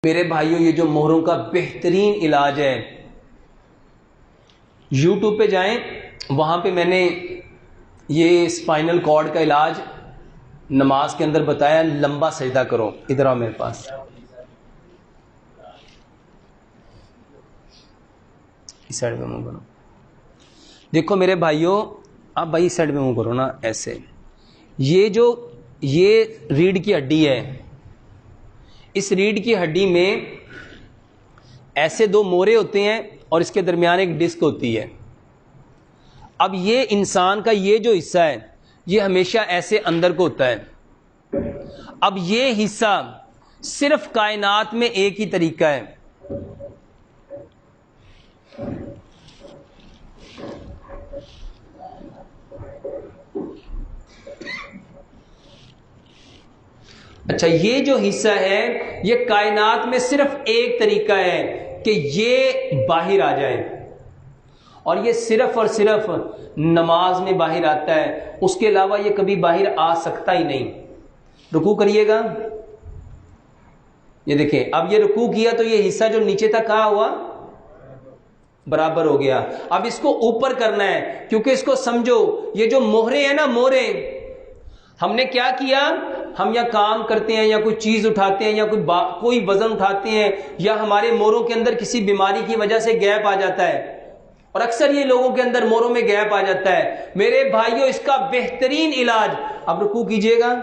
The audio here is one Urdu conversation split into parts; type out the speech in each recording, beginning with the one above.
میرے بھائیوں یہ جو مہروں کا بہترین علاج ہے، یوٹیوب پہ جائیں، وہاں پہ میں نے یہ اسپائنل کارڈ کا علاج نماز کے اندر بتایا. لمبا سجدہ کرو. ادھر آؤ میرے پاس. اس سائڈ پہ منہ کرو. دیکھو میرے بھائیوں، آپ بھائی اس سائڈ پہ منہ کرو نا، ایسے. یہ ریڑھ کی ہڈی ہے. اس ریڑھ کی ہڈی میں ایسے دو مورے ہوتے ہیں اور اس کے درمیان ایک ڈسک ہوتی ہے. اب یہ انسان کا یہ جو حصہ ہے یہ ہمیشہ ایسے اندر کو ہوتا ہے. اب یہ حصہ صرف کائنات میں ایک ہی طریقہ ہے. اچھا، یہ جو حصہ ہے یہ کائنات میں صرف ایک طریقہ ہے کہ یہ باہر آ جائے، اور یہ صرف اور صرف نماز میں باہر آتا ہے. اس کے علاوہ یہ کبھی باہر آ سکتا ہی نہیں. رکوع کریے گا. یہ دیکھیں، اب یہ رکوع کیا تو یہ حصہ جو نیچے تک کہا ہوا برابر ہو گیا. اب اس کو اوپر کرنا ہے، کیونکہ اس کو سمجھو، یہ جو مہرے ہیں نا، مہرے، ہم نے کیا کیا؟ ہم یا کام کرتے ہیں یا کوئی چیز اٹھاتے ہیں یا کوئی وزن اٹھاتے ہیں، یا ہمارے موروں کے اندر کسی بیماری کی وجہ سے گیپ آ جاتا ہے، اور اکثر یہ لوگوں کے اندر موروں میں گیپ آ جاتا ہے. میرے بھائیوں اس کا بہترین علاج، اب رکوع کیجئے گا،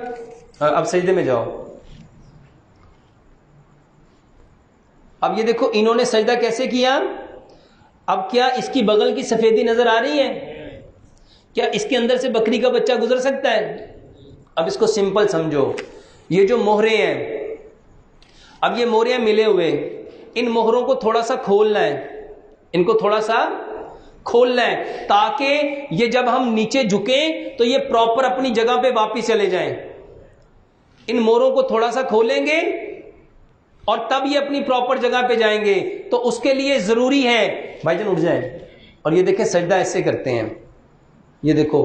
اب سجدے میں جاؤ. اب یہ دیکھو انہوں نے سجدہ کیسے کیا. اب کیا اس کی بغل کی سفیدی نظر آ رہی ہے؟ کیا اس کے اندر سے بکری کا بچہ گزر سکتا ہے؟ اب اس کو سمپل سمجھو. یہ جو مہرے ہیں، اب یہ مہرے ملے ہوئے، ان مہروں کو تھوڑا سا کھولنا ہے. ان کو تھوڑا سا کھولنا ہے تاکہ یہ جب ہم نیچے جھکیں تو یہ پراپر اپنی جگہ پہ واپس چلے جائیں. ان مہروں کو تھوڑا سا کھولیں گے اور تب یہ اپنی پراپر جگہ پہ جائیں گے. تو اس کے لیے ضروری ہے، بھائی جان اٹھ جائیں. اور یہ دیکھیں سجدہ ایسے کرتے ہیں. یہ دیکھو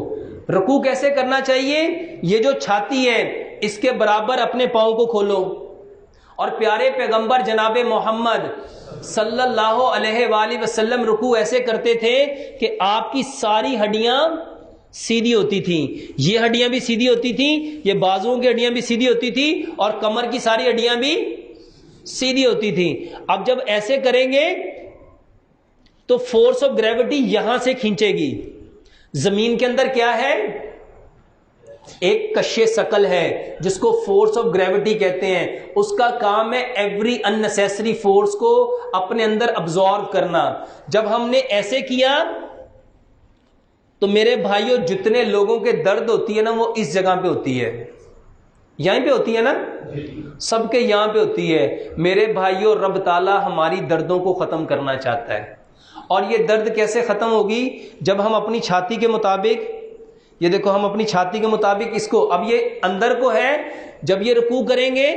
رکوع کیسے کرنا چاہیے. یہ جو چھاتی ہے اس کے برابر اپنے پاؤں کو کھولو. اور پیارے پیغمبر جناب محمد صلی اللہ علیہ وآلہ وسلم رکوع ایسے کرتے تھے کہ آپ کی ساری ہڈیاں سیدھی ہوتی تھیں. یہ ہڈیاں بھی سیدھی ہوتی تھیں، یہ بازوؤں کی ہڈیاں بھی سیدھی ہوتی تھیں، اور کمر کی ساری ہڈیاں بھی سیدھی ہوتی تھیں. اب جب ایسے کریں گے تو فورس آف گریوٹی یہاں سے کھینچے گی. زمین کے اندر کیا ہے؟ ایک کشے ثقل ہے جس کو فورس آف گریوٹی کہتے ہیں. اس کا کام ہے ایوری ان نیسیسری فورس کو اپنے اندر ابزارب کرنا. جب ہم نے ایسے کیا تو میرے بھائیوں جتنے لوگوں کے درد ہوتی ہے نا، وہ اس جگہ پہ ہوتی ہے. یہیں پہ ہوتی ہے نا، سب کے یہاں پہ ہوتی ہے. میرے بھائیوں رب تعالیٰ ہماری دردوں کو ختم کرنا چاہتا ہے. اور یہ درد کیسے ختم ہوگی؟ جب ہم اپنی چھاتی کے مطابق، یہ دیکھو ہم اپنی چھاتی کے مطابق اس کو، اب یہ اندر کو ہے، جب یہ رکوع کریں گے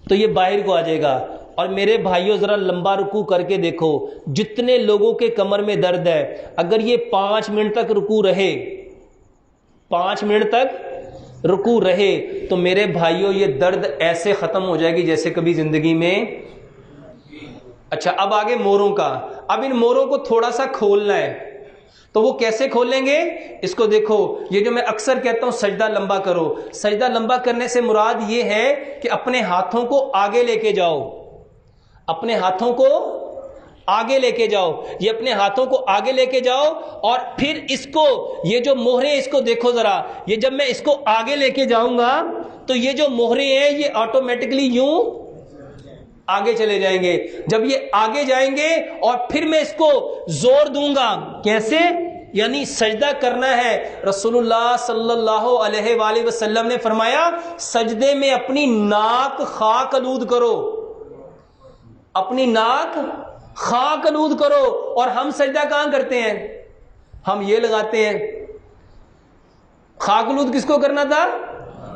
تو یہ باہر کو آ جائے گا. اور میرے بھائیوں ذرا لمبا رکوع کر کے دیکھو. جتنے لوگوں کے کمر میں درد ہے، اگر یہ 5 منٹ تک رکوع رہے، 5 منٹ تک رکوع رہے، تو میرے بھائیوں یہ درد ایسے ختم ہو جائے گی جیسے کبھی زندگی میں. اچھا اب آگے موروں کا. اب ان موروں کو تھوڑا سا کھولنا ہے. تو وہ کیسے کھولیں گے؟ اس کو دیکھو. یہ جو میں اکثر کہتا ہوں سجدہ لمبا کرو، سجدہ لمبا کرنے سے مراد یہ ہے کہ اپنے ہاتھوں کو آگے لے کے جاؤ. اپنے ہاتھوں کو آگے لے کے جاؤ. یہ اپنے ہاتھوں کو آگے لے کے جاؤ، اور پھر اس کو، یہ جو مہرے اس کو دیکھو ذرا. یہ جب میں اس کو آگے لے کے جاؤں گا تو یہ جو مہرے ہیں یہ آٹومیٹکلی یوں آگے چلے جائیں گے. جب یہ آگے جائیں گے اور پھر میں اس کو زور دوں گا. کیسے؟ یعنی سجدہ کرنا ہے. رسول اللہ صلی اللہ علیہ وآلہ وسلم نے فرمایا سجدے میں اپنی ناک خاک آلود کرو. اپنی ناک خاک آلود کرو. اور ہم سجدہ کہاں کرتے ہیں؟ ہم یہ لگاتے ہیں. خاک آلود کس کو کرنا تھا؟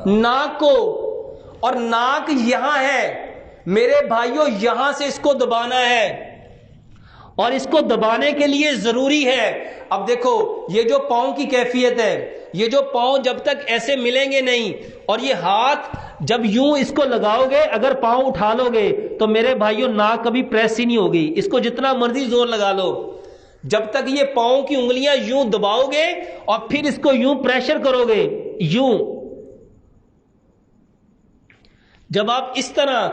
ناک کو. اور ناک یہاں ہے میرے بھائیوں، یہاں سے اس کو دبانا ہے. اور اس کو دبانے کے لیے ضروری ہے، اب دیکھو یہ جو پاؤں کی کیفیت ہے، یہ جو پاؤں جب تک ایسے ملیں گے نہیں اور یہ ہاتھ جب یوں اس کو لگاؤ گے، اگر پاؤں اٹھا لو گے تو میرے بھائیوں ناک کبھی پریس ہی نہیں ہوگی. اس کو جتنا مرضی زور لگا لو، جب تک یہ پاؤں کی انگلیاں یوں دباؤ گے اور پھر اس کو یوں پریشر کرو گے، یوں، جب آپ اس طرح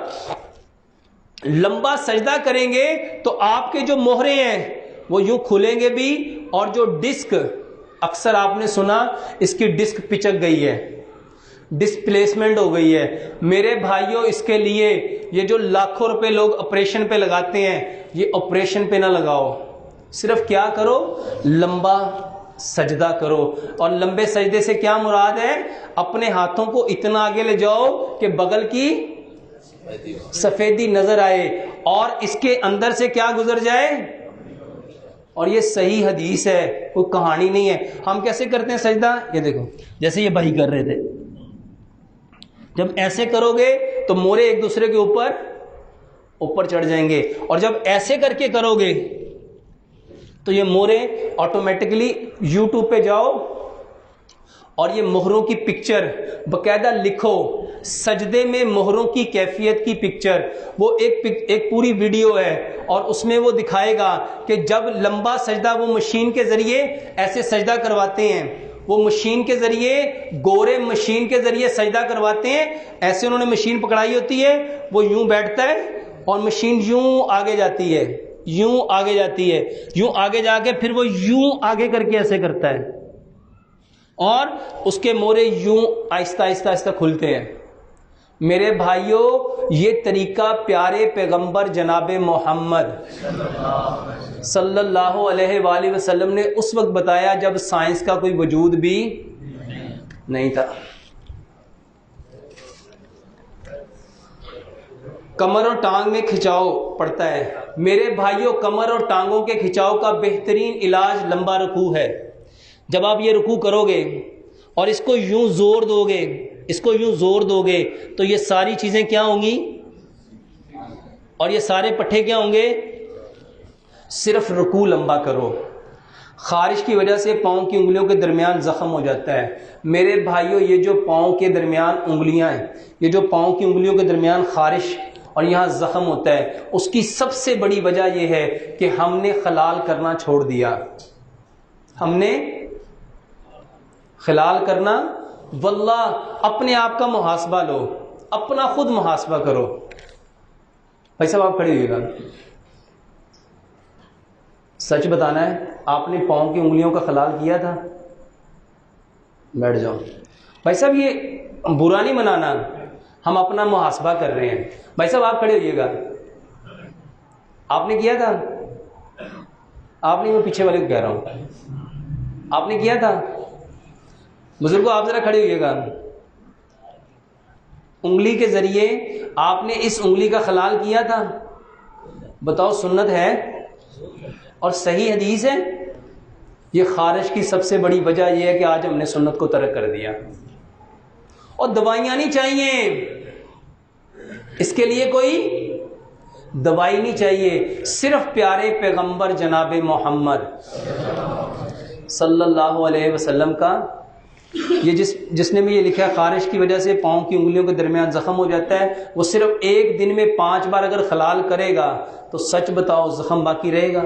لمبا سجدہ کریں گے تو آپ کے جو موہرے ہیں وہ یوں کھلیں گے بھی، اور جو ڈسک، اکثر آپ نے سنا اس کی ڈسک پچک گئی ہے، ڈسپلیسمنٹ ہو گئی ہے. میرے بھائیوں اس کے لیے یہ جو لاکھوں روپے لوگ آپریشن پہ لگاتے ہیں، یہ آپریشن پہ نہ لگاؤ، صرف کیا کرو، لمبا سجدہ کرو. اور لمبے سجدے سے کیا مراد ہے؟ اپنے ہاتھوں کو اتنا آگے لے جاؤ کہ بغل کی سفیدی نظر آئے اور اس کے اندر سے کیا گزر جائے. اور یہ صحیح حدیث ہے، کوئی کہانی نہیں ہے. ہم کیسے کرتے ہیں سجدہ؟ یہ دیکھو، جیسے یہ بھائی کر رہے تھے، جب ایسے کرو گے تو مورے ایک دوسرے کے اوپر چڑھ جائیں گے، اور جب ایسے کر کے کرو گے تو یہ مورے آٹومیٹکلی یوٹیوب پہ جاؤ اور یہ مہروں کی پکچر باقاعدہ لکھو، سجدے میں مہروں کی کیفیت کی پکچر، وہ ایک پوری ویڈیو ہے، اور اس میں وہ دکھائے گا کہ جب لمبا سجدہ وہ مشین کے ذریعے ایسے سجدہ کرواتے ہیں، وہ مشین کے ذریعے، گورے مشین کے ذریعے سجدہ کرواتے ہیں. ایسے انہوں نے مشین پکڑائی ہوتی ہے، وہ یوں بیٹھتا ہے اور مشین یوں آگے جاتی ہے، یوں آگے جاتی ہے، یوں آگے جا کے پھر وہ یوں آگے کر کے ایسے کرتا ہے، اور اس کے مورے یوں آہستہ آہستہ آہستہ کھلتے ہیں. میرے بھائیوں یہ طریقہ پیارے پیغمبر جناب محمد صلی اللہ علیہ وآلہ وسلم نے اس وقت بتایا جب سائنس کا کوئی وجود بھی نہیں تھا. کمر اور ٹانگ میں کھچاؤ پڑتا ہے. میرے بھائیوں کمر اور ٹانگوں کے کھچاؤ کا بہترین علاج لمبا رکوع ہے. جب آپ یہ رکوع کرو گے اور اس کو یوں زور دو گے، اس کو یوں زور دو گے تو یہ ساری چیزیں کیا ہوں گی، اور یہ سارے پٹھے کیا ہوں گے. صرف رکوع لمبا کرو. خارش کی وجہ سے پاؤں کی انگلیوں کے درمیان زخم ہو جاتا ہے. میرے بھائیوں یہ جو پاؤں کے درمیان انگلیاں ہیں، یہ جو پاؤں کی انگلیوں کے درمیان خارش اور یہاں زخم ہوتا ہے، اس کی سب سے بڑی وجہ یہ ہے کہ ہم نے خلال کرنا چھوڑ دیا. ہم نے خلال کرنا، واللہ اپنے آپ کا محاسبہ لو، اپنا خود محاسبہ کرو. بھائی صاحب آپ کھڑے ہوئیے گا، سچ بتانا ہے، آپ نے پاؤں کی انگلیوں کا خلال کیا تھا؟ بیٹھ جاؤ. بھائی صاحب یہ برا نہیں منانا، ہم اپنا محاسبہ کر رہے ہیں. بھائی صاحب آپ کھڑے ہوئیے گا، آپ نے کیا تھا؟ آپ نے، میں پیچھے والے کو کہہ رہا ہوں، آپ نے کیا تھا؟ بزرگوں آپ ذرا کھڑے ہوئیے گا. انگلی کے ذریعے آپ نے اس انگلی کا خلال کیا تھا؟ بتاؤ سنت ہے اور صحیح حدیث ہے. یہ خارش کی سب سے بڑی وجہ یہ ہے کہ آج ہم نے سنت کو ترک کر دیا. اور دوائیاں نہیں چاہیے اس کے لیے، کوئی دوائی نہیں چاہیے، صرف پیارے پیغمبر جناب محمد صلی اللہ علیہ وسلم کا یہ جس نے بھی یہ لکھا ہے خارش کی وجہ سے پاؤں کی انگلیوں کے درمیان زخم ہو جاتا ہے، وہ صرف ایک دن میں 5 بار اگر خلال کرے گا تو سچ بتاؤ زخم باقی رہے گا؟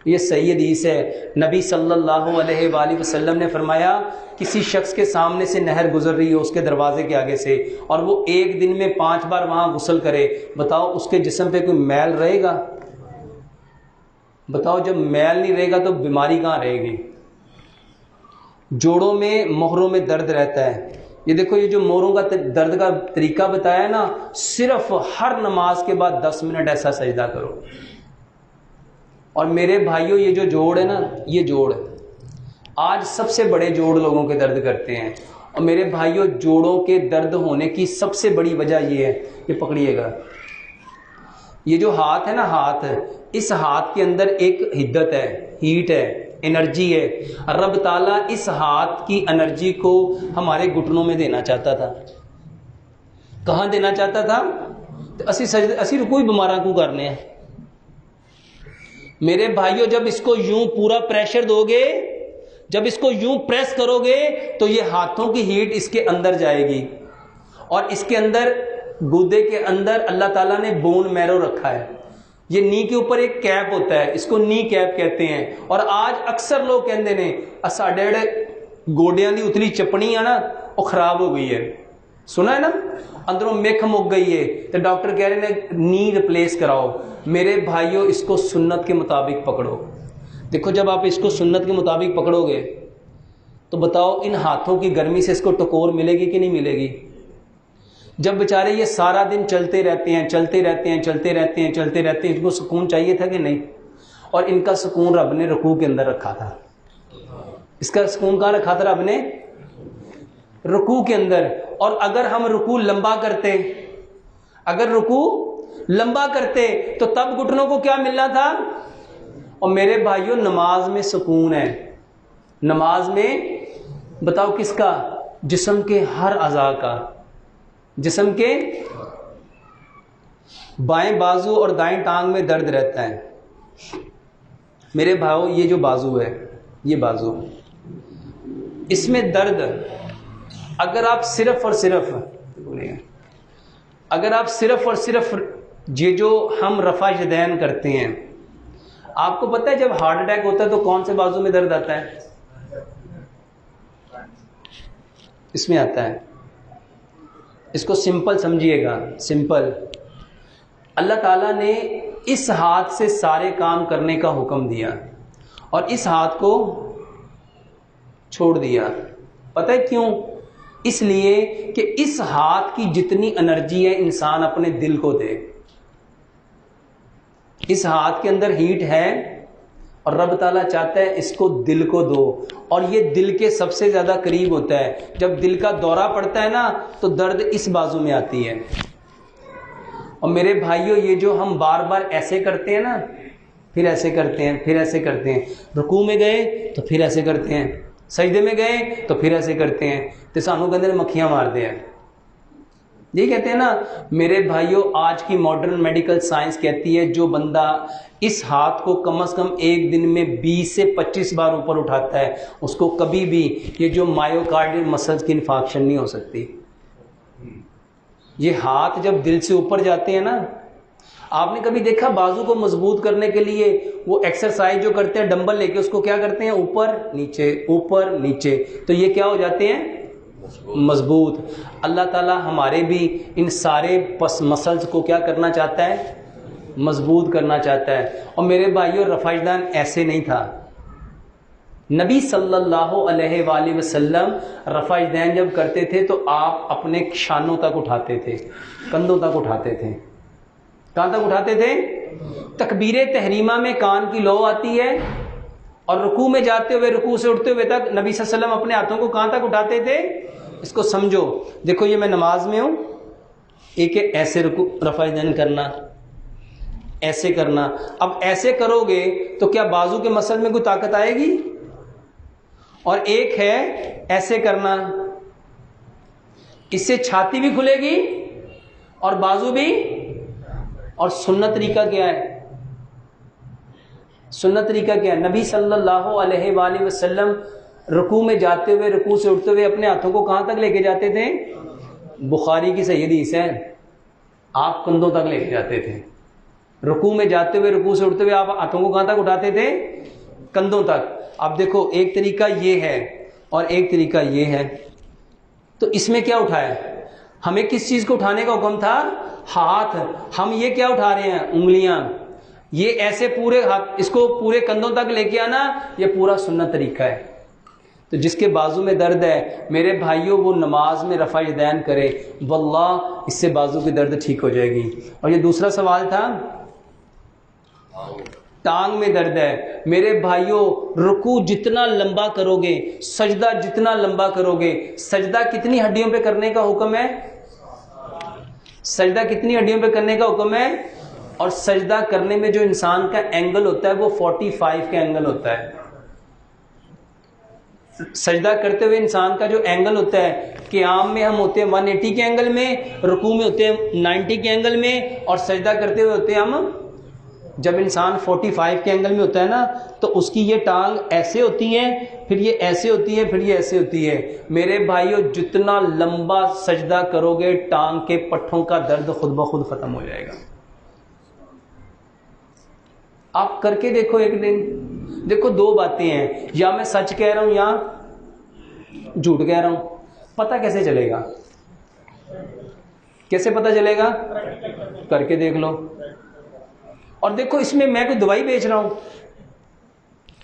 یہ صحیح حدیث ہے. نبی صلی اللہ علیہ وآلہ وسلم نے فرمایا کسی شخص کے سامنے سے نہر گزر رہی ہو اس کے دروازے کے آگے سے، اور وہ ایک دن میں 5 بار وہاں غسل کرے، بتاؤ اس کے جسم پہ کوئی میل رہے گا؟ بتاؤ جب میل نہیں رہے گا تو بیماری کہاں رہے گی؟ جوڑوں میں، مہروں میں درد رہتا ہے. یہ دیکھو یہ جو مہروں کا درد کا طریقہ بتایا ہے نا، صرف ہر نماز کے بعد 10 منٹ ایسا سجدہ کرو. اور میرے بھائیوں یہ جو جوڑ ہے نا، یہ جوڑ آج سب سے بڑے جوڑ لوگوں کے درد کرتے ہیں. اور میرے بھائیوں جوڑوں کے درد ہونے کی سب سے بڑی وجہ یہ ہے، یہ پکڑیے گا، یہ جو ہاتھ ہے نا، ہاتھ، اس ہاتھ کے اندر ایک حدت ہے، ہیٹ ہے، انرجی ہے. رب تعالیٰ اس ہاتھ کی انرجی کو ہمارے گھٹنوں میں دینا چاہتا تھا. کہاں دینا چاہتا تھا؟ اسی رکوع بیماراں کو کرنے ہیں. میرے بھائیوں جب اس کو یوں پورا پریشر دو گے، جب اس کو یوں پریس کرو گے تو یہ ہاتھوں کی ہیٹ اس کے اندر جائے گی، اور اس کے اندر گودے کے اندر اللہ تعالیٰ نے بون میرو رکھا ہے. یہ نی کے اوپر ایک کیپ ہوتا ہے, اس کو نی کیپ کہتے ہیں. اور آج اکثر لوگ کہتے ہیں ساڈے گوڈیاں دی اتلی چپنی ہے نا وہ خراب ہو گئی ہے, سنا ہے نا, اندروں مکھ مک گئی ہے, تو ڈاکٹر کہہ رہے ہیں نی ریپلیس کراؤ. میرے بھائیوں اس کو سنت کے مطابق پکڑو. دیکھو جب آپ اس کو سنت کے مطابق پکڑو گے تو بتاؤ ان ہاتھوں کی گرمی سے اس کو ٹکور ملے گی کہ نہیں ملے گی؟ جب بیچارے یہ سارا دن چلتے رہتے ہیں ان کو سکون چاہیے تھا کہ نہیں؟ اور ان کا سکون رب نے رکوع کے اندر رکھا تھا. اس کا سکون کہاں رکھا تھا رب نے؟ رکوع کے اندر. اور اگر ہم رکوع لمبا کرتے تو تب گھٹنوں کو کیا ملنا تھا؟ اور میرے بھائیوں نماز میں سکون ہے. نماز میں بتاؤ کس کا؟ جسم کے ہر اعضاء کا. جسم کے بائیں بازو اور دائیں ٹانگ میں درد رہتا ہے. میرے بھائیو یہ جو بازو ہے, یہ بازو, اس میں درد اگر آپ صرف اور صرف یہ جو ہم رفع یدین کرتے ہیں, آپ کو پتہ ہے جب ہارٹ اٹیک ہوتا ہے تو کون سے بازو میں درد آتا ہے؟ اس میں آتا ہے. اس کو سمپل سمجھیے گا, سمپل. اللہ تعالیٰ نے اس ہاتھ سے سارے کام کرنے کا حکم دیا اور اس ہاتھ کو چھوڑ دیا. پتہ ہے کیوں؟ اس لیے کہ اس ہاتھ کی جتنی انرجی ہے انسان اپنے دل کو دے. اس ہاتھ کے اندر ہیٹ ہے اور رب تعالیٰ چاہتا ہے اس کو دل کو دو, اور یہ دل کے سب سے زیادہ قریب ہوتا ہے. جب دل کا دورہ پڑتا ہے نا تو درد اس بازو میں آتی ہے. اور میرے بھائیوں یہ جو ہم بار بار ایسے کرتے ہیں نا, پھر ایسے کرتے ہیں, رکوع میں گئے تو پھر ایسے کرتے ہیں, سجدے میں گئے تو پھر ایسے کرتے ہیں, تو سانوں کے اندر مکھیاں مار دے ہیں. یہ کہتے ہیں نا میرے بھائیوں, آج کی ماڈرن میڈیکل سائنس کہتی ہے جو بندہ اس ہاتھ کو کم از کم ایک دن میں 20 سے 25 بار اوپر اٹھاتا ہے اس کو کبھی بھی یہ جو مائیوکارڈیل مسلز کی انفارکشن نہیں ہو سکتی. یہ ہاتھ جب دل سے اوپر جاتے ہیں نا, آپ نے کبھی دیکھا بازو کو مضبوط کرنے کے لیے وہ ایکسرسائز جو کرتے ہیں ڈمبل لے کے اس کو کیا کرتے ہیں اوپر نیچے, تو یہ کیا ہو جاتے ہیں؟ مضبوط. اللہ تعالی ہمارے بھی ان سارے مسلز کو کیا کرنا چاہتا ہے؟ مضبوط کرنا چاہتا ہے. اور میرے بھائیوں رفع یدین ایسے نہیں تھا. نبی صلی اللہ علیہ وآلہ وسلم رفع یدین جب کرتے تھے تو آپ اپنے شانوں تک اٹھاتے تھے, کندھوں تک اٹھاتے تھے. کہاں تک اٹھاتے تھے؟ تکبیر تحریمہ میں کان کی لو آتی ہے, اور رکوع میں جاتے ہوئے, رکوع سے اٹھتے ہوئے تک نبی صلی اللہ علیہ وسلم اپنے ہاتھوں کو کہاں تک اٹھاتے تھے؟ اس کو سمجھو. دیکھو یہ میں نماز میں ہوں, ایک ہے ایسے رفع یدین کرنا, ایسے کرنا. اب ایسے کرو گے تو کیا بازو کے مسل میں کوئی طاقت آئے گی؟ اور ایک ہے ایسے کرنا, اس سے چھاتی بھی کھلے گی اور بازو بھی. اور سنت طریقہ کیا ہے؟ سنت طریقہ کیا ہے؟ نبی صلی اللہ علیہ وآلہ وسلم رکوع میں جاتے ہوئے, رکوع سے اٹھتے ہوئے اپنے ہاتھوں کو کہاں تک لے کے جاتے تھے؟ بخاری کی صحیح حدیث ہے, آپ کندھوں تک لے کے جاتے تھے. رکوع میں جاتے ہوئے, رکوع سے اٹھتے ہوئے آپ ہاتھوں کو کہاں تک اٹھاتے تھے؟ کندھوں تک. اب دیکھو ایک طریقہ یہ ہے اور ایک طریقہ یہ ہے, تو اس میں کیا اٹھایا؟ ہمیں کس چیز کو اٹھانے کا حکم تھا؟ ہاتھ. ہم یہ کیا اٹھا رہے ہیں؟ انگلیاں. یہ ایسے پورے ہاتھ, اس کو پورے کندھوں تک لے کے آنا, یہ پورا سنت طریقہ ہے. تو جس کے بازو میں درد ہے میرے بھائیوں وہ نماز میں رفع یدین کرے, واللہ اس سے بازو کی درد ٹھیک ہو جائے گی. اور یہ دوسرا سوال تھا ٹانگ میں درد ہے. میرے بھائیوں رکوع جتنا لمبا کرو گے, سجدہ جتنا لمبا کرو گے, سجدہ کتنی ہڈیوں پہ کرنے کا حکم ہے؟ سجدہ کتنی ہڈیوں پہ کرنے کا حکم ہے؟ اور سجدہ کرنے میں جو انسان کا اینگل ہوتا ہے وہ 45 کا اینگل ہوتا ہے. سجدہ کرتے ہوئے انسان کا جو اینگل ہوتا ہے, قیام میں ہم ہوتے ہیں 180 کے اینگل میں, رکوع میں ہوتے ہیں 90 کے اینگل میں, اور سجدہ کرتے ہوئے ہوتے ہیں ہم جب انسان 45 کے اینگل میں ہوتا ہے نا تو اس کی یہ ٹانگ ایسے ہوتی ہے، پھر یہ ایسے ہوتی ہے، پھر یہ ایسے ہوتی ہے. میرے بھائیو جتنا لمبا سجدہ کرو گے ٹانگ کے پٹھوں کا درد خود بخود ختم ہو جائے گا. آپ کر کے دیکھو ایک دن. دیکھو دو باتیں ہیں، یا میں سچ کہہ رہا ہوں یا جھوٹ کہہ رہا ہوں. پتہ کیسے چلے گا؟ کیسے پتہ چلے گا؟ کر کے دیکھ لو. اور دیکھو اس میں میں کوئی دوائی بیچ رہا ہوں،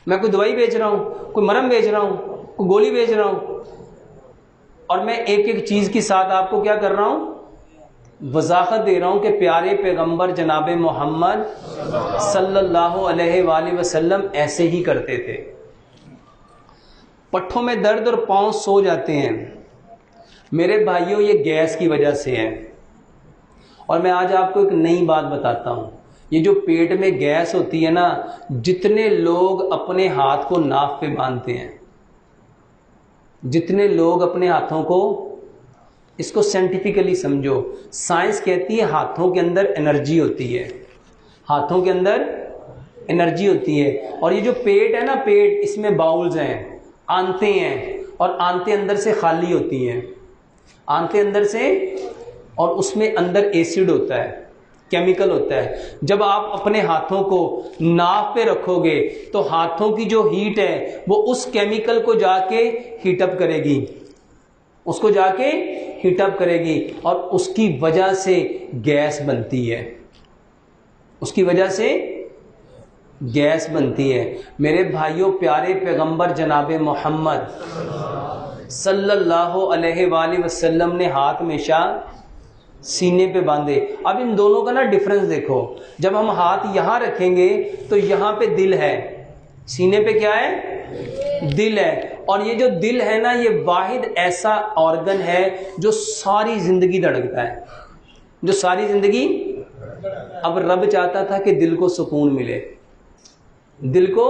میں کوئی دوائی بیچ رہا ہوں، کوئی مرہم بیچ رہا ہوں، کوئی گولی بیچ رہا ہوں، اور میں ایک ایک چیز کے ساتھ آپ کو کیا کر رہا ہوں؟ وضاحت دے رہا ہوں کہ پیارے پیغمبر جناب محمد صلی اللہ علیہ وآلہ وسلم ایسے ہی کرتے تھے. پٹھوں میں درد اور پاؤں سو جاتے ہیں میرے بھائیوں، یہ گیس کی وجہ سے ہے. اور میں آج آپ کو ایک نئی بات بتاتا ہوں. یہ جو پیٹ میں گیس ہوتی ہے نا، جتنے لوگ اپنے ہاتھ کو ناف پہ باندھتے ہیں، جتنے لوگ اپنے ہاتھوں کو، اس کو سائنٹیفکلی سمجھو، سائنس کہتی ہے ہاتھوں کے اندر انرجی ہوتی ہے، ہاتھوں کے اندر انرجی ہوتی ہے. اور یہ جو پیٹ ہے نا، پیٹ، اس میں باؤلز ہیں، آنتیں ہیں، اور آنتیں اندر سے خالی ہوتی ہیں، آنتیں اندر سے، اور اس میں اندر ایسڈ ہوتا ہے، کیمیکل ہوتا ہے. جب آپ اپنے ہاتھوں کو ناف پہ رکھو گے تو ہاتھوں کی جو ہیٹ ہے وہ اس کیمیکل کو جا کے ہیٹ اپ کرے گی، اس کو جا کے ہیٹ اپ کرے گی، اور اس کی وجہ سے گیس بنتی ہے، اس کی وجہ سے گیس بنتی ہے. میرے بھائیوں، پیارے پیغمبر جناب محمد صلی اللہ علیہ وآلہ وسلم نے ہاتھ ہمیشہ سینے پہ باندھے. اب ان دونوں کا نا ڈفرنس دیکھو. جب ہم ہاتھ یہاں رکھیں گے تو یہاں پہ دل ہے، سینے پہ کیا ہے؟ دل ہے. اور یہ جو دل ہے نا، یہ واحد ایسا آرگن ہے جو ساری زندگی دھڑکتا ہے، جو ساری زندگی. اب رب چاہتا تھا کہ دل کو سکون ملے، دل کو،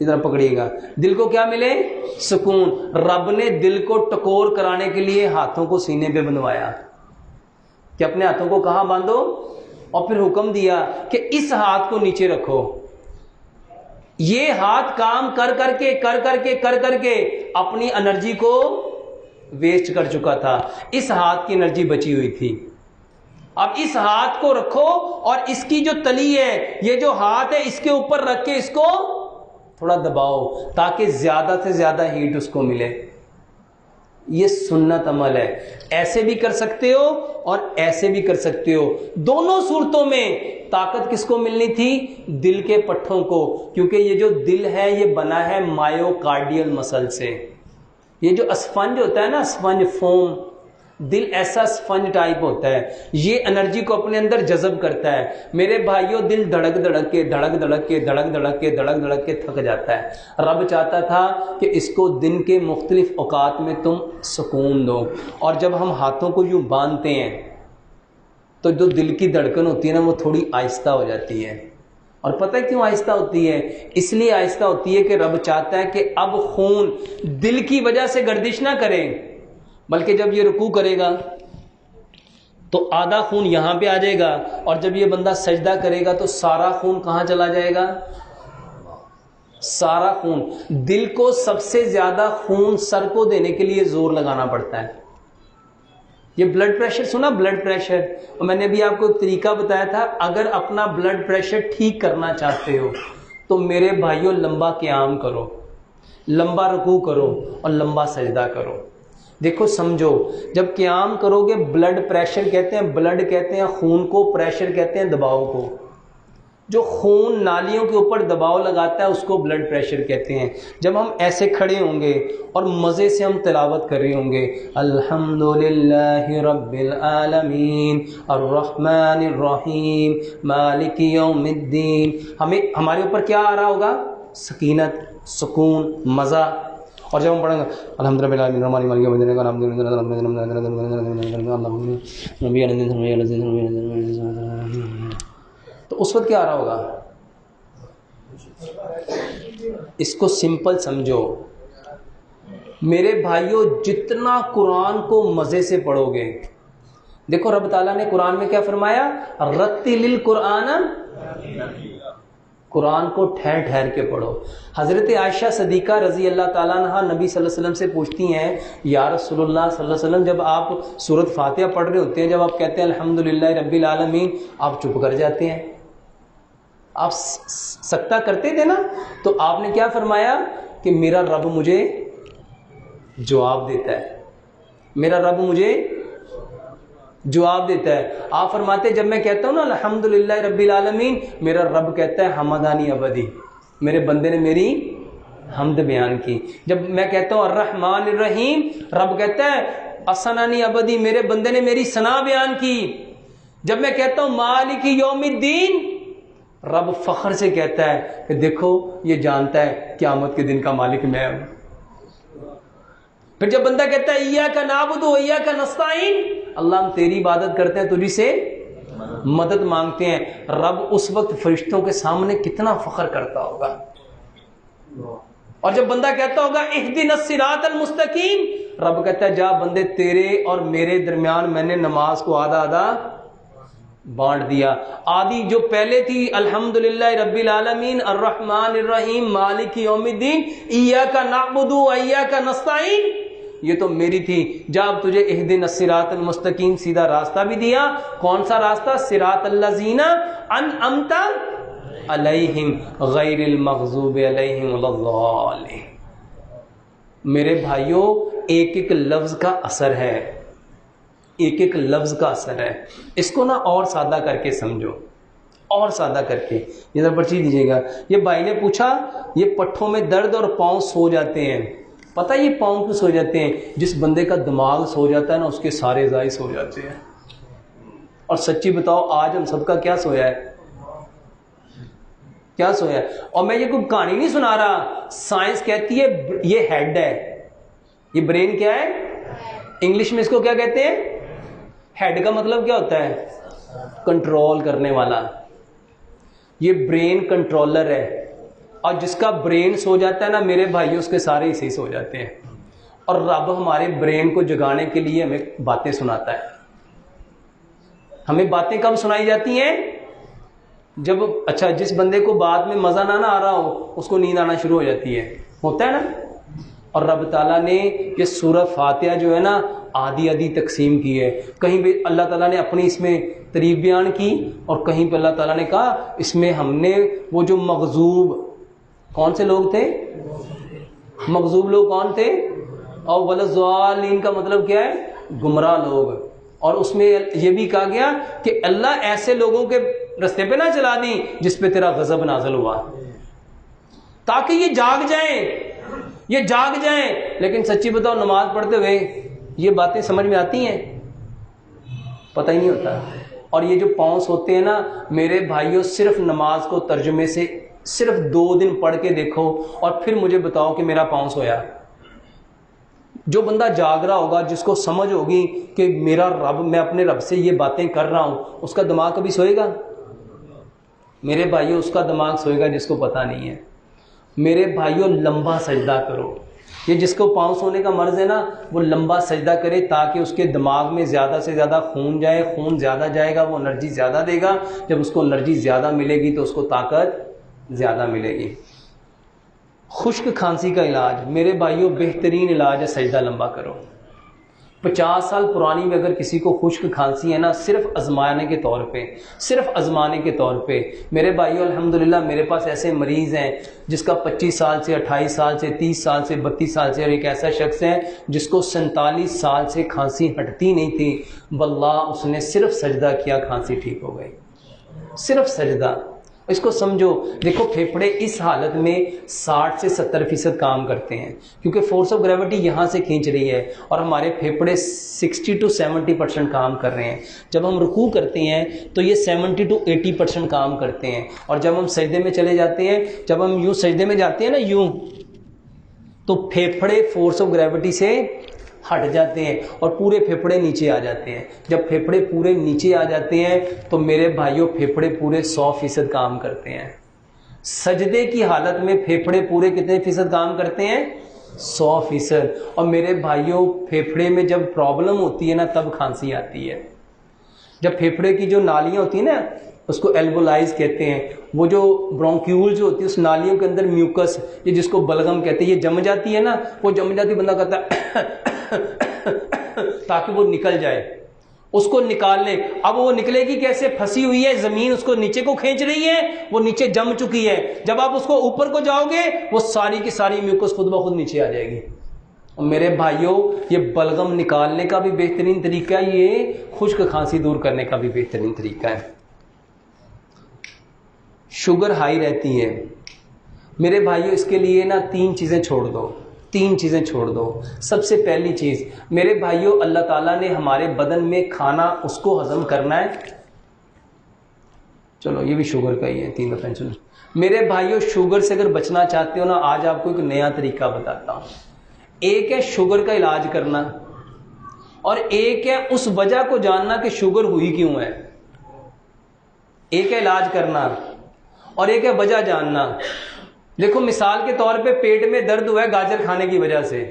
ادھر پکڑیے گا، دل کو کیا ملے؟ سکون. رب نے دل کو ٹکور کرانے کے لیے ہاتھوں کو سینے پہ بندھوایا کہ اپنے ہاتھوں کو کہاں باندھو، اور پھر حکم دیا کہ اس ہاتھ کو نیچے رکھو. یہ ہاتھ کام کر کر کے اپنی انرجی کو ویسٹ کر چکا تھا. اس ہاتھ کی انرجی بچی ہوئی تھی. اب اس ہاتھ کو رکھو، اور اس کی جو تلی ہے، یہ جو ہاتھ ہے، اس کے اوپر رکھ کے اس کو تھوڑا دباؤ تاکہ زیادہ سے زیادہ ہیٹ اس کو ملے. یہ سنت عمل ہے. ایسے بھی کر سکتے ہو اور ایسے بھی کر سکتے ہو. دونوں صورتوں میں طاقت کس کو ملنی تھی؟ دل کے پٹھوں کو، کیونکہ یہ جو دل ہے یہ بنا ہے مایوکارڈیل مسل سے. یہ جو اسفنج ہوتا ہے نا، اسفنج فوم، دل ایسا اسفنج ٹائپ ہوتا ہے، یہ انرجی کو اپنے اندر جذب کرتا ہے. میرے بھائیوں، دل دھڑک دھڑک کے تھک جاتا ہے. رب چاہتا تھا کہ اس کو دن کے مختلف اوقات میں تم سکون دو. اور جب ہم ہاتھوں کو یوں باندھتے ہیں تو جو دل کی دھڑکن ہوتی ہے نا، وہ تھوڑی آہستہ ہو جاتی ہے. اور پتہ ہے کیوں آہستہ ہوتی ہے؟ اس لیے آہستہ ہوتی ہے کہ رب چاہتا ہے کہ اب خون دل کی وجہ سے گردش نہ کرے، بلکہ جب یہ رکوع کرے گا تو آدھا خون یہاں پہ آ جائے گا، اور جب یہ بندہ سجدہ کرے گا تو سارا خون کہاں چلا جائے گا؟ سارا خون. دل کو سب سے زیادہ خون سر کو دینے کے لیے زور لگانا پڑتا ہے. یہ بلڈ پریشر سنا، بلڈ پریشر، اور میں نے بھی آپ کو ایک طریقہ بتایا تھا. اگر اپنا بلڈ پریشر ٹھیک کرنا چاہتے ہو تو میرے بھائیوں لمبا قیام کرو، لمبا رکوع کرو، اور لمبا سجدہ کرو. دیکھو سمجھو، جب قیام کرو گے، بلڈ پریشر کہتے ہیں، بلڈ کہتے ہیں خون کو، پریشر کہتے ہیں دباؤ کو. جو خون نالیوں کے اوپر دباؤ لگاتا ہے اس کو بلڈ پریشر کہتے ہیں. جب ہم ایسے کھڑے ہوں گے اور مزے سے ہم تلاوت کر رہے ہوں گے، الحمدللہ رب العالمین الرحمن الرحیم مالک یوم الدین، ہمارے اوپر کیا آ رہا ہوگا؟ سکینت، سکون، مزہ. اور جب ہم پڑھیں گے الحمد للہ العالمین الرحمن الرحیم تو اس وقت کیا آ رہا ہوگا؟ اس کو سمپل سمجھو میرے بھائیوں. جتنا قرآن کو مزے سے پڑھو گے، دیکھو رب تعالیٰ نے قرآن میں کیا فرمایا؟ رتل القرآن قرآن کو ٹھہر ٹھہر کے پڑھو. حضرت عائشہ صدیقہ رضی اللہ تعالیٰ عنہا نبی صلی اللہ علیہ وسلم سے پوچھتی ہیں یا رسول اللہ صلی اللہ علیہ وسلم جب آپ سورۃ فاتحہ پڑھ رہے ہوتے ہیں, جب آپ کہتے ہیں الحمدللہ رب العالمین, آپ چپ کر جاتے ہیں, آپ سکتہ کرتے تھے نا, تو آپ نے کیا فرمایا کہ میرا رب مجھے جواب دیتا ہے, میرا رب مجھے جواب دیتا ہے. آپ فرماتے جب میں کہتا ہوں نا الحمدللہ رب العالمین, میرا رب کہتا ہے حمدانی عبدی, میرے بندے نے میری حمد بیان کی. جب میں کہتا ہوں الرحمن الرحیم, رب کہتا ہے اثنانی عبدی, میرے بندے نے میری ثنا بیان کی. جب میں کہتا ہوں مالک یوم الدین, رب فخر سے کہتا ہے کہ دیکھو یہ جانتا ہے قیامت کے دن کا مالک میں ہوں. پھر جب بندہ کہتا ہے ایاک نعبد و ایاک نستعین, اللہ ہم تیری عبادت کرتے ہیں, تجھی سے مدد مانگتے ہیں, رب اس وقت فرشتوں کے سامنے کتنا فخر کرتا ہوگا. اور جب بندہ کہتا ہوگا اہدنا الصراط المستقیم, رب کہتا ہے جا بندے تیرے اور میرے درمیان میں نے نماز کو آدھا آدھا بانٹ دیا. آدھی جو پہلے تھی الحمدللہ رب العالمین الرحمن الرحیم مالک یوم الدین ایاک نعبد و ایاک نستعین, یہ تو میری تھی. جب تجھے اہدنا الصراط المستقیم سیدھا راستہ بھی دیا. کون سا راستہ؟ صراط الذین انعمت علیہم غیر المغضوب علیہم ولا الضالین. میرے بھائیوں ایک ایک لفظ کا اثر ہے, ایک ایک لفظ کا اثر ہے. اس کو نا اور سادہ کر کے سمجھو, اور سادہ کر کے. یہ ذرا پرچی دیجیے گا. یہ بھائی نے پوچھا یہ پٹھوں میں درد اور پاؤں سو جاتے ہیں, پتہ یہ پاؤں کیوں سو جاتے ہیں؟ جس بندے کا دماغ سو جاتا ہے نا اس کے سارے ضائع سو جاتے ہیں. اور سچی بتاؤ آج ہم سب کا کیا سویا ہے؟ کیا سویا ہے؟ اور میں یہ کوئی کہانی نہیں سنا رہا, سائنس کہتی ہے یہ ہیڈ ہے, یہ برین کیا ہے؟ انگلش میں اس کو کیا کہتے ہیں؟ ہیڈ کا مطلب کیا ہوتا ہے؟ کنٹرول کرنے والا. یہ برین کنٹرولر ہے, اور جس کا برین سو جاتا ہے نا میرے بھائی اس کے سارے حصے سو جاتے ہیں. اور رب ہمارے برین کو جگانے کے لیے ہمیں باتیں سناتا ہے. ہمیں باتیں کب سنائی جاتی ہیں؟ جب اچھا جس بندے کو بات میں مزہ نہ آ رہا ہو اس کو نیند آنا شروع ہو جاتی ہے, ہوتا ہے نا. اور رب تعالیٰ نے یہ سورۃ فاتحہ جو ہے نا آدھی آدھی تقسیم کی ہے. کہیں پہ اللہ تعالیٰ نے اپنی اس میں تعریف بیان کی, اور کہیں پہ اللہ تعالیٰ نے کہا اس میں ہم نے وہ جو مغضوب, کون سے لوگ تھے مغضوب لوگ کون تھے؟ اور وَلَضَّالِّينَ کا مطلب کیا ہے؟ گمراہ لوگ. اور اس میں یہ بھی کہا گیا کہ اللہ ایسے لوگوں کے رستے پہ نہ چلا دیں جس پہ تیرا غضب نازل ہوا, تاکہ یہ جاگ جائیں, یہ جاگ جائیں. لیکن سچی بتاؤ نماز پڑھتے ہوئے یہ باتیں سمجھ میں آتی ہیں؟ پتہ ہی نہیں ہوتا. اور یہ جو پاؤنس ہوتے ہیں نا میرے بھائیوں, صرف نماز کو ترجمے سے صرف 2 دن پڑھ کے دیکھو اور پھر مجھے بتاؤ کہ میرا پاؤنس ہویا. جو بندہ جاگ رہا ہوگا, جس کو سمجھ ہوگی کہ میرا رب, میں اپنے رب سے یہ باتیں کر رہا ہوں, اس کا دماغ کبھی سوئے گا؟ میرے بھائیوں اس کا دماغ سوئے گا جس کو پتہ نہیں ہے. میرے بھائیوں لمبا سجدہ کرو. یہ جس کو پاؤں سونے کا مرض ہے نا وہ لمبا سجدہ کرے تاکہ اس کے دماغ میں زیادہ سے زیادہ خون جائے. خون زیادہ جائے گا وہ انرجی زیادہ دے گا, جب اس کو انرجی زیادہ ملے گی تو اس کو طاقت زیادہ ملے گی. خشک کھانسی کا علاج میرے بھائیوں بہترین علاج ہے سجدہ لمبا کرو. 50 سال پرانی میں اگر کسی کو خشک کھانسی ہے نا, صرف آزمانے کے طور پہ, صرف آزمانے کے طور پہ. میرے بھائیوں الحمدللہ میرے پاس ایسے مریض ہیں جس کا 25 سال سے 28 سال سے 30 سال سے 32 سال سے, اور ایک ایسا شخص ہے جس کو 47 سال سے کھانسی ہٹتی نہیں تھی. واللہ اس نے صرف سجدہ کیا کھانسی ٹھیک ہو گئی, صرف سجدہ. اس کو سمجھو. دیکھو پھیپھڑے اس حالت میں 60 سے 70% کام کرتے ہیں کیونکہ فورس آف گریوٹی یہاں سے کھینچ رہی ہے, اور ہمارے پھیپھڑے 60 to 70% کام کر رہے ہیں. جب ہم رکوع کرتے ہیں تو یہ 70 to 80% کام کرتے ہیں, اور جب ہم سجدے میں چلے جاتے ہیں, جب ہم یوں سجدے میں جاتے ہیں نا یوں, تو پھیپھڑے فورس آف گریوٹی سے ہٹ جاتے ہیں اور پورے پھیپھڑے نیچے آ جاتے ہیں. جب پھیپھڑے پورے نیچے آ جاتے ہیں تو میرے بھائیوں پھیپھڑے پورے 100% کام کرتے ہیں. سجدے کی حالت میں پھیپھڑے پورے کتنے فیصد کام کرتے ہیں؟ 100%. اور میرے بھائیوں پھیپھڑے میں جب پرابلم ہوتی ہے نا تب کھانسی آتی ہے. جب پھیپھڑے کی جو نالیاں ہوتی ہیں نا اس کو ایلبولائز کہتے ہیں. وہ جو برونکیول جو ہوتی ہے اس نالیوں کے اندر میوکس، یہ جس کو بلغم کہتے ہیں، یہ جم جاتی ہے نا، وہ جم جاتی، بندہ کہتا ہے تاکہ وہ نکل جائے، اس کو نکال لیں. اب وہ نکلے گی کیسے؟ پھنسی ہوئی ہے، زمین اس کو نیچے کو کھینچ رہی ہے، وہ نیچے جم چکی ہے. جب آپ اس کو اوپر کو جاؤ گے وہ ساری کی ساری میوکس خود بخود نیچے آ جائے گی. اور میرے بھائیوں، یہ بلغم نکالنے کا بھی بہترین طریقہ ہے، یہ خشک کھانسی دور کرنے کا بھی بہترین طریقہ ہے. شوگر ہائی رہتی ہے میرے بھائیوں، اس کے لیے نا 3 چیزیں چھوڑ دو، 3 چیزیں چھوڑ دو. سب سے پہلی چیز میرے بھائیوں، اللہ تعالیٰ نے ہمارے بدن میں کھانا اس کو ہضم کرنا ہے. چلو یہ بھی شوگر کا ہی ہے، 3 دفعہ چلو. میرے بھائیوں، شوگر سے اگر بچنا چاہتے ہو نا، آج آپ کو ایک نیا طریقہ بتاتا ہوں. ایک ہے شوگر کا علاج کرنا، اور ایک ہے اس وجہ کو جاننا کہ شوگر ہوئی کیوں ہے. ایک ہے علاج کرنا اور ایک ہے وجہ جاننا. دیکھو مثال کے طور پہ پیٹ میں درد ہوا ہے گاجر کھانے کی وجہ سے،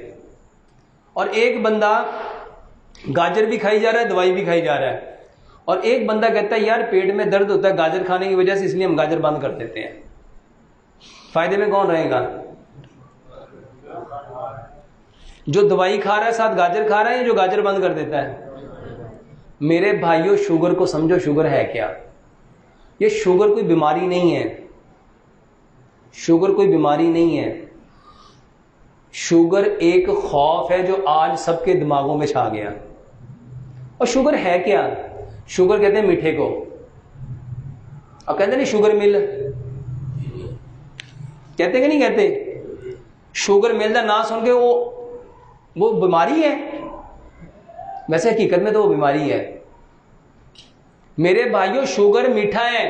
اور ایک بندہ گاجر بھی کھائی جا رہا ہے، دوائی بھی کھائی جا رہا ہے، اور ایک بندہ کہتا ہے یار پیٹ میں درد ہوتا ہے گاجر کھانے کی وجہ سے، اس لیے ہم گاجر بند کر دیتے ہیں. فائدے میں کون رہے گا؟ جو دوائی کھا رہا ہے ساتھ گاجر کھا رہا ہے، یا جو گاجر بند کر دیتا ہے؟ میرے بھائیوں، شوگر کو سمجھو، شوگر ہے کیا؟ یہ شوگر کوئی بیماری نہیں ہے، شوگر کوئی بیماری نہیں ہے. شوگر ایک خوف ہے جو آج سب کے دماغوں میں چھا گیا. اور شوگر ہے کیا؟ شوگر کہتے ہیں میٹھے کو. اب کہتے ہیں نہیں شوگر مل، کہتے کہ نہیں کہتے؟ شوگر مل کا نام سن کے وہ بیماری ہے، ویسے حقیقت میں تو وہ بیماری ہے. میرے بھائیوں، شوگر میٹھا ہے.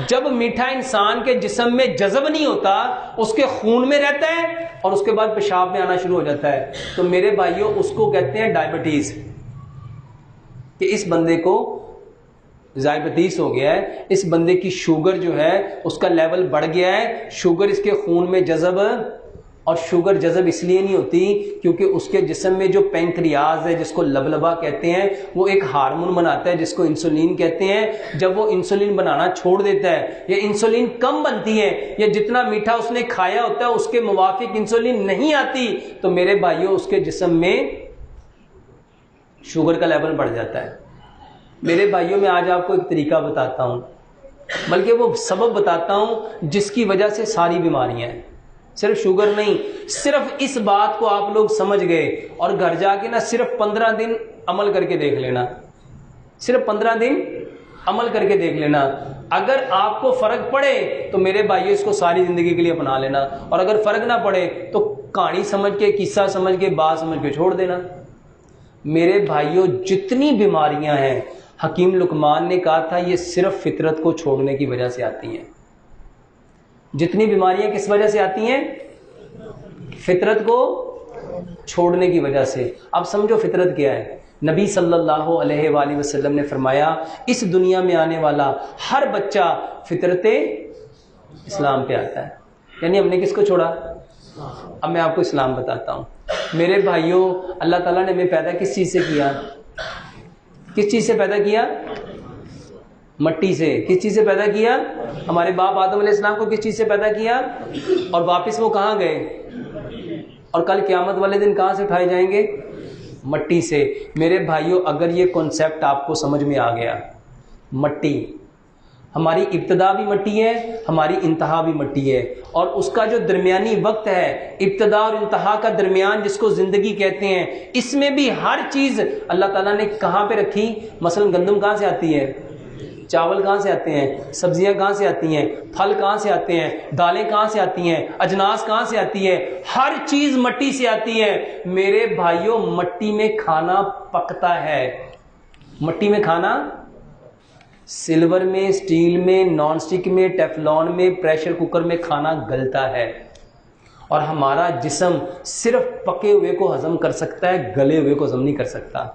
جب میٹھا انسان کے جسم میں جذب نہیں ہوتا، اس کے خون میں رہتا ہے اور اس کے بعد پیشاب میں آنا شروع ہو جاتا ہے، تو میرے بھائیوں اس کو کہتے ہیں ڈائبٹیز، کہ اس بندے کو ذائبتیس ہو گیا ہے، اس بندے کی شوگر جو ہے اس کا لیول بڑھ گیا ہے. شوگر اس کے خون میں جذب، اور شوگر جذب اس لیے نہیں ہوتی کیونکہ اس کے جسم میں جو پینکریاز ہے، جس کو لبلبا کہتے ہیں، وہ ایک ہارمون بناتا ہے جس کو انسولین کہتے ہیں. جب وہ انسولین بنانا چھوڑ دیتا ہے، یہ انسولین کم بنتی ہے، یا جتنا میٹھا اس نے کھایا ہوتا ہے اس کے موافق انسولین نہیں آتی، تو میرے بھائیوں اس کے جسم میں شوگر کا لیول بڑھ جاتا ہے. میرے بھائیوں، میں آج آپ کو ایک طریقہ بتاتا ہوں، بلکہ وہ سبب بتاتا ہوں جس کی وجہ سے ساری بیماریاں ہیں. صرف شوگر نہیں، صرف اس بات کو آپ لوگ سمجھ گئے اور گھر جا کے نا صرف 15 دن عمل کر کے دیکھ لینا، صرف 15 دن عمل کر کے دیکھ لینا. اگر آپ کو فرق پڑے تو میرے بھائیوں اس کو ساری زندگی کے لیے اپنا لینا، اور اگر فرق نہ پڑے تو کہانی سمجھ کے، قصہ سمجھ کے، بات سمجھ کے چھوڑ دینا. میرے بھائیوں، جتنی بیماریاں ہیں، حکیم لقمان نے کہا تھا یہ صرف فطرت کو چھوڑنے کی وجہ سے آتی ہیں. جتنی بیماریاں کس وجہ سے آتی ہیں؟ فطرت کو چھوڑنے کی وجہ سے. اب سمجھو فطرت کیا ہے. نبی صلی اللہ علیہ وآلہ وسلم نے فرمایا اس دنیا میں آنے والا ہر بچہ فطرت اسلام پہ آتا ہے. یعنی ہم نے کس کو چھوڑا؟ اب میں آپ کو اسلام بتاتا ہوں. میرے بھائیوں، اللہ تعالیٰ نے ہمیں پیدا کس چیز سے کیا؟ کس چیز سے پیدا کیا؟ مٹی سے. کس چیز سے پیدا کیا؟ ہمارے باپ آدم علیہ السلام کو کس چیز سے پیدا کیا؟ اور واپس وہ کہاں گئے؟ اور کل قیامت والے دن کہاں سے اٹھائے جائیں گے؟ مٹی سے. میرے بھائیوں، اگر یہ کنسیپٹ آپ کو سمجھ میں آ گیا، مٹی، ہماری ابتدا بھی مٹی ہے، ہماری انتہا بھی مٹی ہے، اور اس کا جو درمیانی وقت ہے، ابتدا اور انتہا کا درمیان جس کو زندگی کہتے ہیں، اس میں بھی ہر چیز اللہ تعالیٰ نے کہاں پہ رکھی؟ مثلا گندم کہاں سے آتی ہے؟ چاول کہاں سے آتے ہیں؟ سبزیاں کہاں سے آتی ہیں؟ پھل کہاں سے آتے ہیں؟ دالیں کہاں سے آتی ہیں؟ اجناس کہاں سے آتی ہے؟ ہر چیز مٹی سے آتی ہے. میرے بھائیوں، مٹی میں کھانا پکتا ہے. مٹی میں کھانا، سلور میں، سٹیل میں، نان سٹک میں، ٹیفلون میں، پریشر کوکر میں کھانا گلتا ہے. اور ہمارا جسم صرف پکے ہوئے کو ہضم کر سکتا ہے، گلے ہوئے کو ہضم نہیں کر سکتا.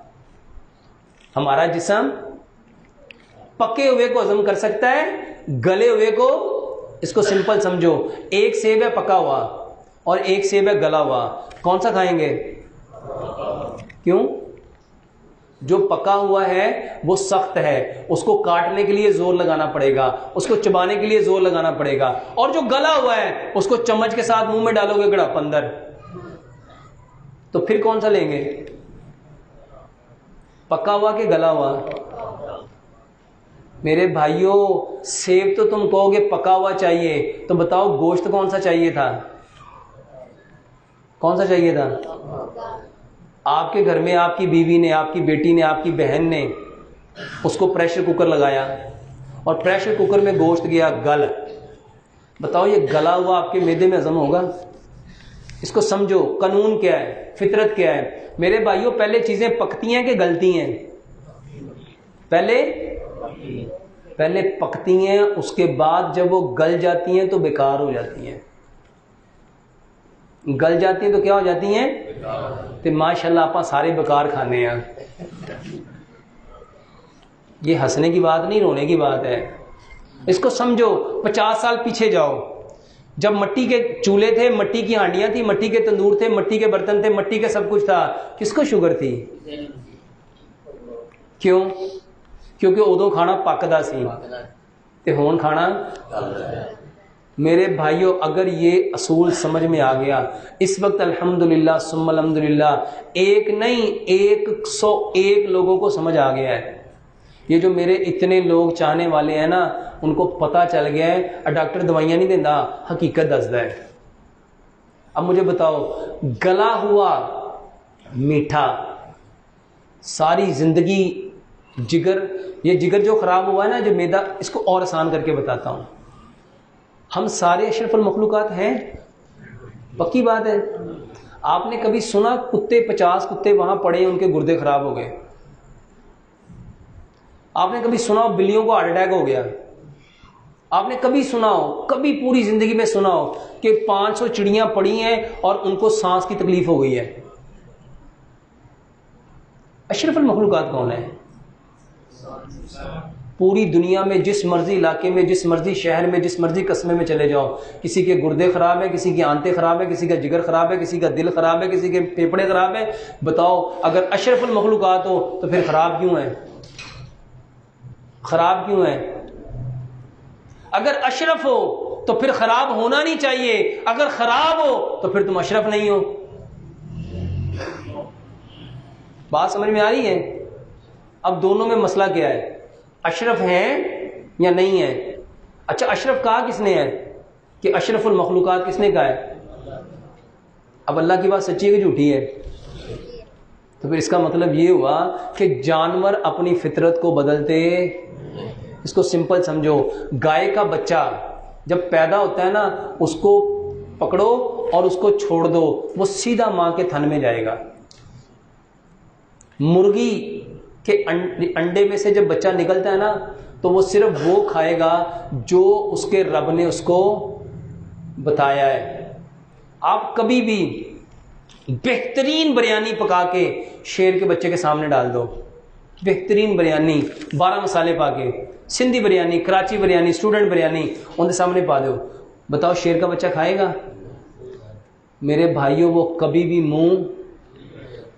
ہمارا جسم پکے ہوئے کو ہضم کر سکتا ہے، گلے ہوئے کو. اس کو سمپل سمجھو، ایک سیب ہے پکا ہوا اور ایک سیب ہے گلا ہوا، کون سا کھائیں گے؟ کیوں؟ جو پکا ہوا ہے وہ سخت ہے، اس کو کاٹنے کے لیے زور لگانا پڑے گا، اس کو چبانے کے لیے زور لگانا پڑے گا، اور جو گلا ہوا ہے اس کو چمچ کے ساتھ منہ میں ڈالو گے گڑپ اندر، تو پھر کون سا لیں گے؟ پکا ہوا کہ گلا ہوا؟ میرے بھائیوں سیب تو تم کہو گے پکا ہوا چاہیے، تو بتاؤ گوشت کون سا چاہیے تھا؟ کون سا چاہیے تھا؟ آپ کے گھر میں آپ کی بیوی نے، آپ کی بیٹی نے، آپ کی بہن نے اس کو پریشر کوکر لگایا اور پریشر کوکر میں گوشت گیا گل، بتاؤ یہ گلا ہوا آپ کے معدے میں ہضم ہوگا؟ اس کو سمجھو، قانون کیا ہے، فطرت کیا ہے میرے بھائیوں۔ پہلے چیزیں پکتی ہیں کہ گلتی ہیں؟ پہلے پکتی ہیں، اس کے بعد جب وہ گل جاتی ہیں تو بیکار ہو جاتی ہیں۔ گل جاتی ہیں تو کیا ہو جاتی ہیں؟ تو ماشاءاللہ آپ سارے بیکار کھانے ہیں۔ یہ ہنسنے کی بات نہیں، رونے کی بات ہے۔ اس کو سمجھو، 50 سال پیچھے جاؤ، جب مٹی کے چولہے تھے، مٹی کی ہانڈیاں تھی، مٹی کے تندور تھے، مٹی کے برتن تھے، مٹی کے سب کچھ تھا، کس کو شوگر تھی؟ کیوں؟ کیونکہ ادو کھانا پکدا سی تے ہون کھانا۔ میرے بھائیوں اگر یہ اصول سمجھ میں آ گیا اس وقت الحمدللہ ثم الحمدللہ، ایک نہیں 101 لوگوں کو سمجھ آ گیا ہے۔ یہ جو میرے اتنے لوگ چاہنے والے ہیں نا، ان کو پتہ چل گیا ہے ڈاکٹر دوائیاں نہیں دینا، حقیقت دسدا ہے۔ اب مجھے بتاؤ، گلا ہوا میٹھا ساری زندگی، جگر، یہ جگر جو خراب ہوا ہے نا، جو میدا، اس کو اور آسان کر کے بتاتا ہوں، ہم سارے اشرف المخلوقات ہیں، پکی بات ہے۔ آپ نے کبھی سنا کتے 50 کتے وہاں پڑے ان کے گردے خراب ہو گئے؟ آپ نے کبھی سنا بلیوں کو ہارٹ اٹیک ہو گیا؟ آپ نے کبھی سنا ہو، کبھی پوری زندگی میں سنا ہو کہ 500 چڑیاں پڑی ہیں اور ان کو سانس کی تکلیف ہو گئی ہے؟ اشرف المخلوقات کون ہے؟ پوری دنیا میں جس مرضی علاقے میں، جس مرضی شہر میں، جس مرضی قصبے میں چلے جاؤ، کسی کے گردے خراب ہیں، کسی کی آنتیں خراب ہیں، کسی کا جگر خراب ہے، کسی کا دل خراب ہے، کسی کے پھیپھڑے خراب ہیں۔ بتاؤ اگر اشرف المخلوقات ہو تو پھر خراب کیوں ہے؟ خراب کیوں ہے؟ اگر اشرف ہو تو پھر خراب ہونا نہیں چاہیے، اگر خراب ہو تو پھر تم اشرف نہیں ہو۔ بات سمجھ میں آ رہی ہے؟ اب دونوں میں مسئلہ کیا ہے؟ اشرف ہیں یا نہیں ہیں؟ اچھا اشرف کہا کس نے ہے کہ اشرف المخلوقات کس نے کہا ہے؟ اب اللہ کی بات سچی ہے کہ جھوٹی ہے؟ تو پھر اس کا مطلب یہ ہوا کہ جانور اپنی فطرت کو بدلتے۔ اس کو سمپل سمجھو، گائے کا بچہ جب پیدا ہوتا ہے نا، اس کو پکڑو اور اس کو چھوڑ دو، وہ سیدھا ماں کے تھن میں جائے گا۔ مرغی کہ انڈے میں سے جب بچہ نکلتا ہے نا، تو وہ صرف وہ کھائے گا جو اس کے رب نے اس کو بتایا ہے۔ آپ کبھی بھی بہترین بریانی پکا کے شیر کے بچے کے سامنے ڈال دو، بہترین بریانی 12 مسالے پا کے، سندھی بریانی، کراچی بریانی، اسٹوڈنٹ بریانی ان کے سامنے پا دو، بتاؤ شیر کا بچہ کھائے گا؟ میرے بھائیوں وہ کبھی بھی منہ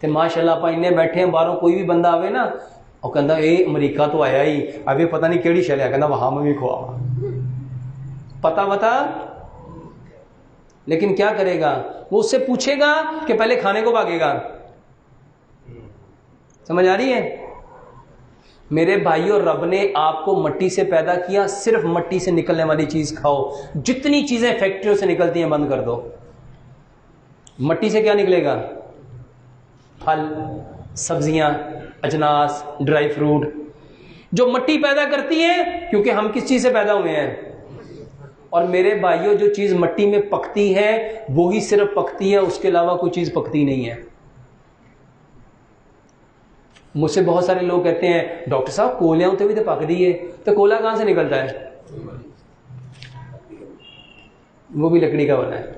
تے ماشاءاللہ آپ انہیں بیٹھے ہیں باہروں، کوئی بھی بندہ آوے نا اور کہندا اے امریکہ تو آیا ہی، ابھی پتہ نہیں کیڑی شے لیا، کہندا وہاں میں بھی کھوا پتہ بتا۔ لیکن کیا کرے گا وہ؟ اس سے پوچھے گا کہ پہلے کھانے کو بھاگے گا۔ سمجھ آ رہی ہے؟ میرے بھائیوں رب نے آپ کو مٹی سے پیدا کیا، صرف مٹی سے نکلنے والی چیز کھاؤ، جتنی چیزیں فیکٹریوں سے نکلتی ہیں بند کر دو۔ مٹی سے کیا نکلے گا؟ پھل، سبزیاں، اجناس، ڈرائی فروٹ، جو مٹی پیدا کرتی ہے، کیونکہ ہم کس چیز سے پیدا ہوئے ہیں؟ اور میرے بھائیوں جو چیز مٹی میں پکتی ہے وہی صرف پکتی ہے، اس کے علاوہ کوئی چیز پکتی نہیں ہے۔ مجھ سے بہت سارے لوگ کہتے ہیں ڈاکٹر صاحب کولیاں ہوتے بھی تو پک دی ہے، تو کولا کہاں سے نکلتا ہے؟ وہ بھی لکڑی کا بنا ہے۔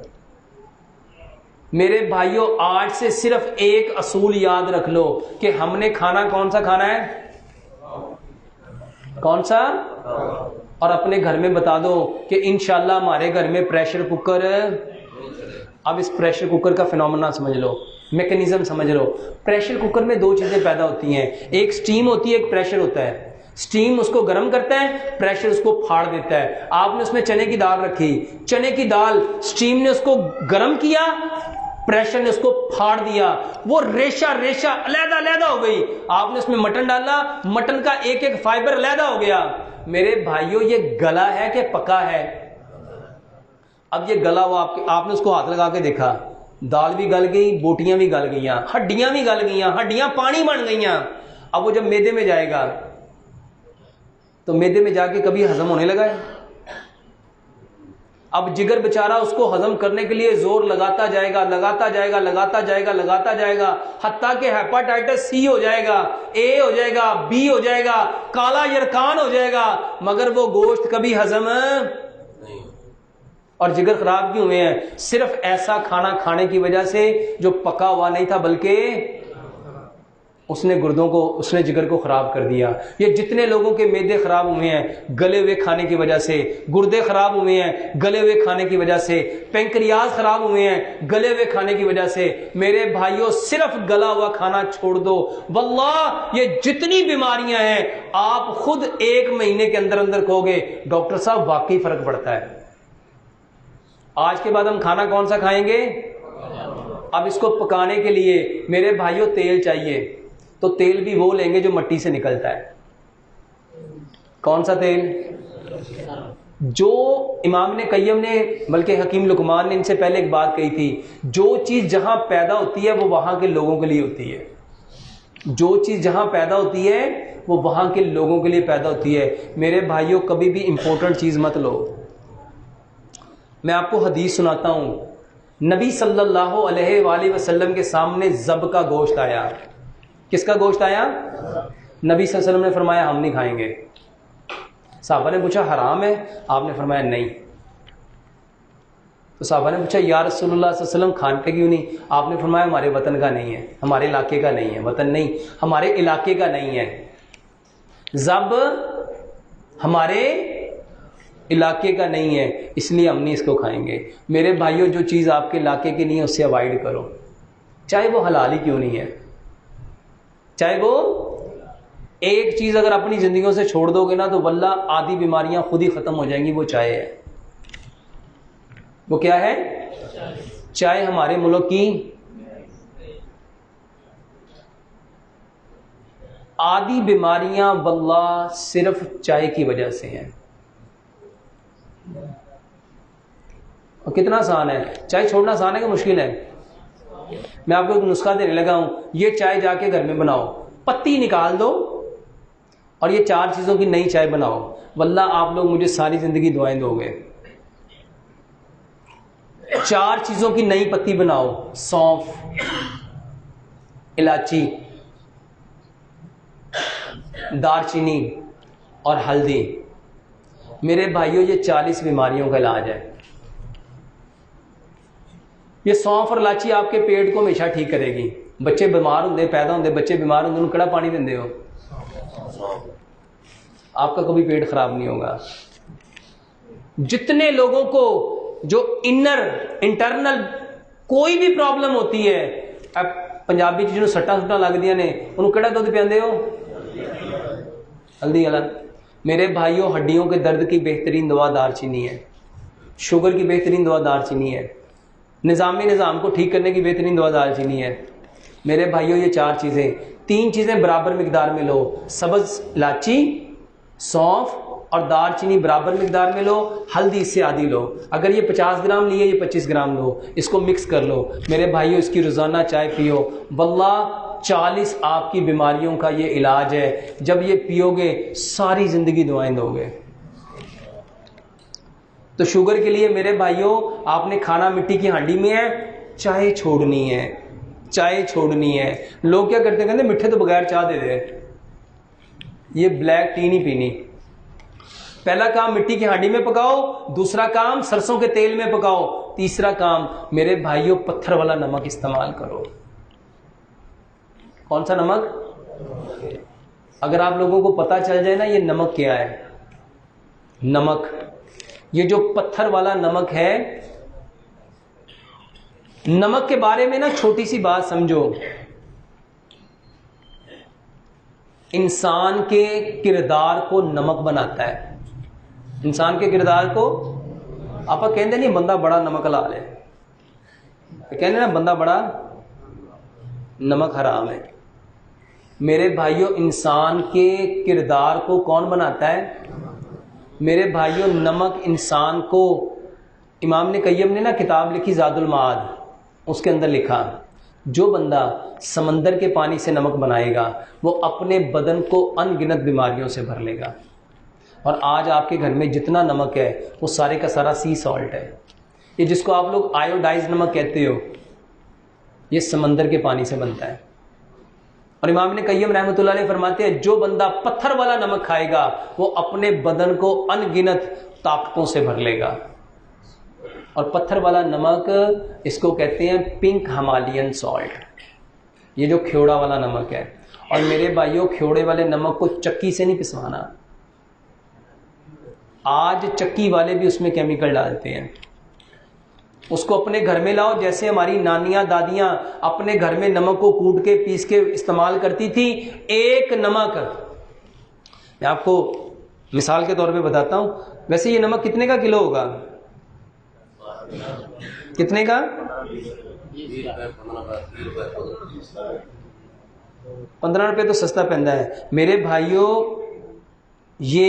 میرے بھائیوں آج سے صرف ایک اصول یاد رکھ لو کہ ہم نے کھانا کون سا کھانا ہے؟ کون سا؟ اور اپنے گھر میں بتا دو کہ انشاءاللہ ہمارے گھر میں پریشر کوکر، اب اس پریشر کوکر کا فینومینا سمجھ لو، میکنزم سمجھ لو. پریشر کوکر میں دو چیزیں پیدا ہوتی ہیں, ایک سٹیم ہوتی ہے, ایک پریشر ہوتا ہے. سٹیم اس کو گرم کرتا ہے, پریشر اس کو پھاڑ دیتا ہے. آپ نے اس میں چنے کی دال رکھی, چنے کی دال سٹیم نے اس کو گرم کیا, پریشر نے اس کو پھاڑ دیا, وہ ریشہ علیحدہ علیحدہ ہو گئی. آپ نے اس میں مٹن ڈالا, مٹن کا ایک ایک فائبر علیحدہ ہو گیا. میرے بھائیوں یہ گلا ہے کہ پکا ہے؟ اب یہ گلا ہوا, آپ نے اس کو ہاتھ لگا کے دیکھا, دال بھی گل گئی, بوٹیاں بھی گل گئیاں, ہڈیاں بھی گل گئیاں, ہڈیاں پانی بن گئیاں. اب وہ جب میدے میں جائے گا تو میدے میں جا کے کبھی ہضم ہونے لگا ہے؟ اب جگر بیچارہ اس کو ہضم کرنے کے لیے زور لگاتا جائے گا, حتیٰ کہ ہیپاٹائٹس سی ہو جائے گا, اے ہو جائے گا, بی ہو جائے گا, کالا یرکان ہو جائے گا, مگر وہ گوشت کبھی ہضم نہیں. اور جگر خراب کیوں ہوئے ہیں؟ صرف ایسا کھانا کھانے کی وجہ سے جو پکا ہوا نہیں تھا, بلکہ اس نے گردوں کو, اس نے جگر کو خراب کر دیا. یہ جتنے لوگوں کے معدے خراب ہوئے ہیں گلے ہوئے کھانے کی وجہ سے, گردے خراب ہوئے ہیں گلے ہوئے کھانے کی وجہ سے, پینکریاز خراب ہوئے ہیں گلے ہوئے کھانے کی وجہ سے, میرے بھائیوں صرف گلا ہوا کھانا چھوڑ دو, واللہ یہ جتنی بیماریاں ہیں آپ خود 1 مہینے کے اندر اندر کہو گے ڈاکٹر صاحب واقعی فرق پڑتا ہے. آج کے بعد ہم کھانا کون سا کھائیں گے؟ اب اس کو پکانے کے لیے میرے بھائیوں تیل چاہیے, تو تیل بھی وہ لیں گے جو مٹی سے نکلتا ہے. کون سا تیل؟ جو امام نے قیم نے, بلکہ حکیم لقمان نے ان سے پہلے ایک بات کہی تھی, جو چیز جہاں پیدا ہوتی ہے وہ وہاں کے لوگوں کے لیے ہوتی ہے. جو چیز جہاں پیدا ہوتی ہے وہ وہاں کے لوگوں کے لیے پیدا ہوتی ہے. میرے بھائیوں کبھی بھی امپورٹنٹ چیز مت لو. میں آپ کو حدیث سناتا ہوں, نبی صلی اللہ علیہ وآلہ وسلم کے سامنے ذب کا گوشت آیا. کس کا گوشت آیا؟ نبی صلی اللہ علیہ وسلم نے فرمایا ہم نہیں کھائیں گے. صحابہ نے پوچھا حرام ہے؟ آپ نے فرمایا نہیں. تو صحابہ نے پوچھا یا رسول اللہ صلی اللہ علیہ وسلم کھاتے کیوں نہیں؟ آپ نے فرمایا ہمارے وطن کا نہیں ہے, ہمارے علاقے کا نہیں ہے. وطن نہیں, ہمارے علاقے کا نہیں ہے. ذب ہمارے علاقے کا نہیں ہے, اس لیے ہم نہیں اس کو کھائیں گے. میرے بھائیوں جو چیز آپ کے علاقے کی نہیں ہے اسے اوائڈ کرو, چاہے وہ حلال ہی کیوں نہیں ہے. چاہے وہ ایک چیز اگر اپنی زندگیوں سے چھوڑ دو گے نا تو واللہ آدھی بیماریاں خود ہی ختم ہو جائیں گی. وہ چائے ہے. وہ کیا ہے؟ چائے ہمارے ملک کی آدھی بیماریاں واللہ صرف چائے کی وجہ سے ہیں. اور کتنا آسان ہے چائے چھوڑنا, آسان ہے کہ مشکل ہے؟ میں آپ کو ایک نسخہ دینے لگا ہوں, یہ چائے جا کے گھر میں بناؤ, پتی نکال دو اور یہ 4 چیزوں کی نئی چائے بناؤ, واللہ آپ لوگ مجھے ساری زندگی دعائیں دو گے. 4 چیزوں کی نئی پتی بناؤ, سونف, الائچی, دار چینی اور ہلدی. میرے بھائیوں یہ 40 بیماریوں کا علاج ہے. یہ سونف اور الائچی آپ کے پیٹ کو ہمیشہ ٹھیک کرے گی. بچے بیمار ہوندے, پیدا ہوندے بچے بیمار ہوندے, انہوں کڑا پانی دیندے ہو, آپ کا کبھی پیٹ خراب نہیں ہوگا. جتنے لوگوں کو جو انٹرنل کوئی بھی پرابلم ہوتی ہے, اب پنجابی جنہوں سٹاں لگ دیا نے انہوں کڑا دودھ پیاندے ہو؟ ہلدی والا. میرے بھائیوں ہڈیوں کے درد کی بہترین دوا دار چینی ہے, شوگر کی بہترین دوا دار چینی ہے, نظام کو ٹھیک کرنے کی بہترین دوا دار چینی ہے. میرے بھائیوں یہ 4 چیزیں, 3 چیزیں برابر مقدار میں لو, سبز الائچی, سونف اور دار چینی برابر مقدار میں لو, ہلدی اس سے آدھی لو. اگر یہ 50 گرام لیے یہ 25 گرام لو, اس کو مکس کر لو. میرے بھائیوں اس کی روزانہ چائے پیو, واللہ 40 آپ کی بیماریوں کا یہ علاج ہے. جب یہ پیو گے ساری زندگی دعائیں دو گے. تو شوگر کے لیے میرے بھائیوں آپ نے کھانا مٹی کی ہانڈی میں ہے, چائے چھوڑنی ہے, چائے چھوڑنی ہے. لوگ کیا کرتے ہیں, کہتے ہیں میٹھے تو بغیر چائے دے دے, یہ بلیک ٹی نہیں پینی. پہلا کام مٹی کی ہانڈی میں پکاؤ, دوسرا کام سرسوں کے تیل میں پکاؤ, تیسرا کام میرے بھائیوں پتھر والا نمک استعمال کرو. کون سا نمک؟ اگر آپ لوگوں کو پتا چل جائے نا یہ نمک کیا ہے, نمک یہ جو پتھر والا نمک ہے نمک کے بارے میں نا چھوٹی سی بات سمجھو، انسان کے کردار کو نمک بناتا ہے. انسان کے کردار کو آپ کہندے نہیں بندہ بڑا نمک حلال ہے، کہندے نا بندہ بڑا نمک حرام ہے. میرے بھائیوں انسان کے کردار کو کون بناتا ہے؟ میرے بھائیوں نمک انسان کو، امام نے قیم نے نا کتاب لکھی زاد المعاد، اس کے اندر لکھا جو بندہ سمندر کے پانی سے نمک بنائے گا وہ اپنے بدن کو ان گنت بیماریوں سے بھر لے گا. اور آج آپ کے گھر میں جتنا نمک ہے وہ سارے کا سارا سی سالٹ ہے. یہ جس کو آپ لوگ آیوڈائز نمک کہتے ہو یہ سمندر کے پانی سے بنتا ہے. اور امام نے قیم رحمۃ اللہ علیہ فرماتے ہیں جو بندہ پتھر والا نمک کھائے گا وہ اپنے بدن کو ان گنت طاقتوں سے بھر لے گا. اور پتھر والا نمک اس کو کہتے ہیں پنک ہمالین سالٹ، یہ جو کھیوڑا والا نمک ہے. اور میرے بھائیوں کھیوڑے والے نمک کو چکی سے نہیں پسوانا، آج چکی والے بھی اس میں کیمیکل ڈالتے ہیں. اس کو اپنے گھر میں لاؤ، جیسے ہماری نانیاں دادیاں اپنے گھر میں نمک کو کوٹ کے پیس کے استعمال کرتی تھی. ایک نمک، میں آپ کو مثال کے طور پہ بتاتا ہوں، ویسے یہ نمک کتنے کا کلو ہوگا؟ کتنے کا؟ 15 روپے تو سستا پہنتا ہے. میرے بھائیوں یہ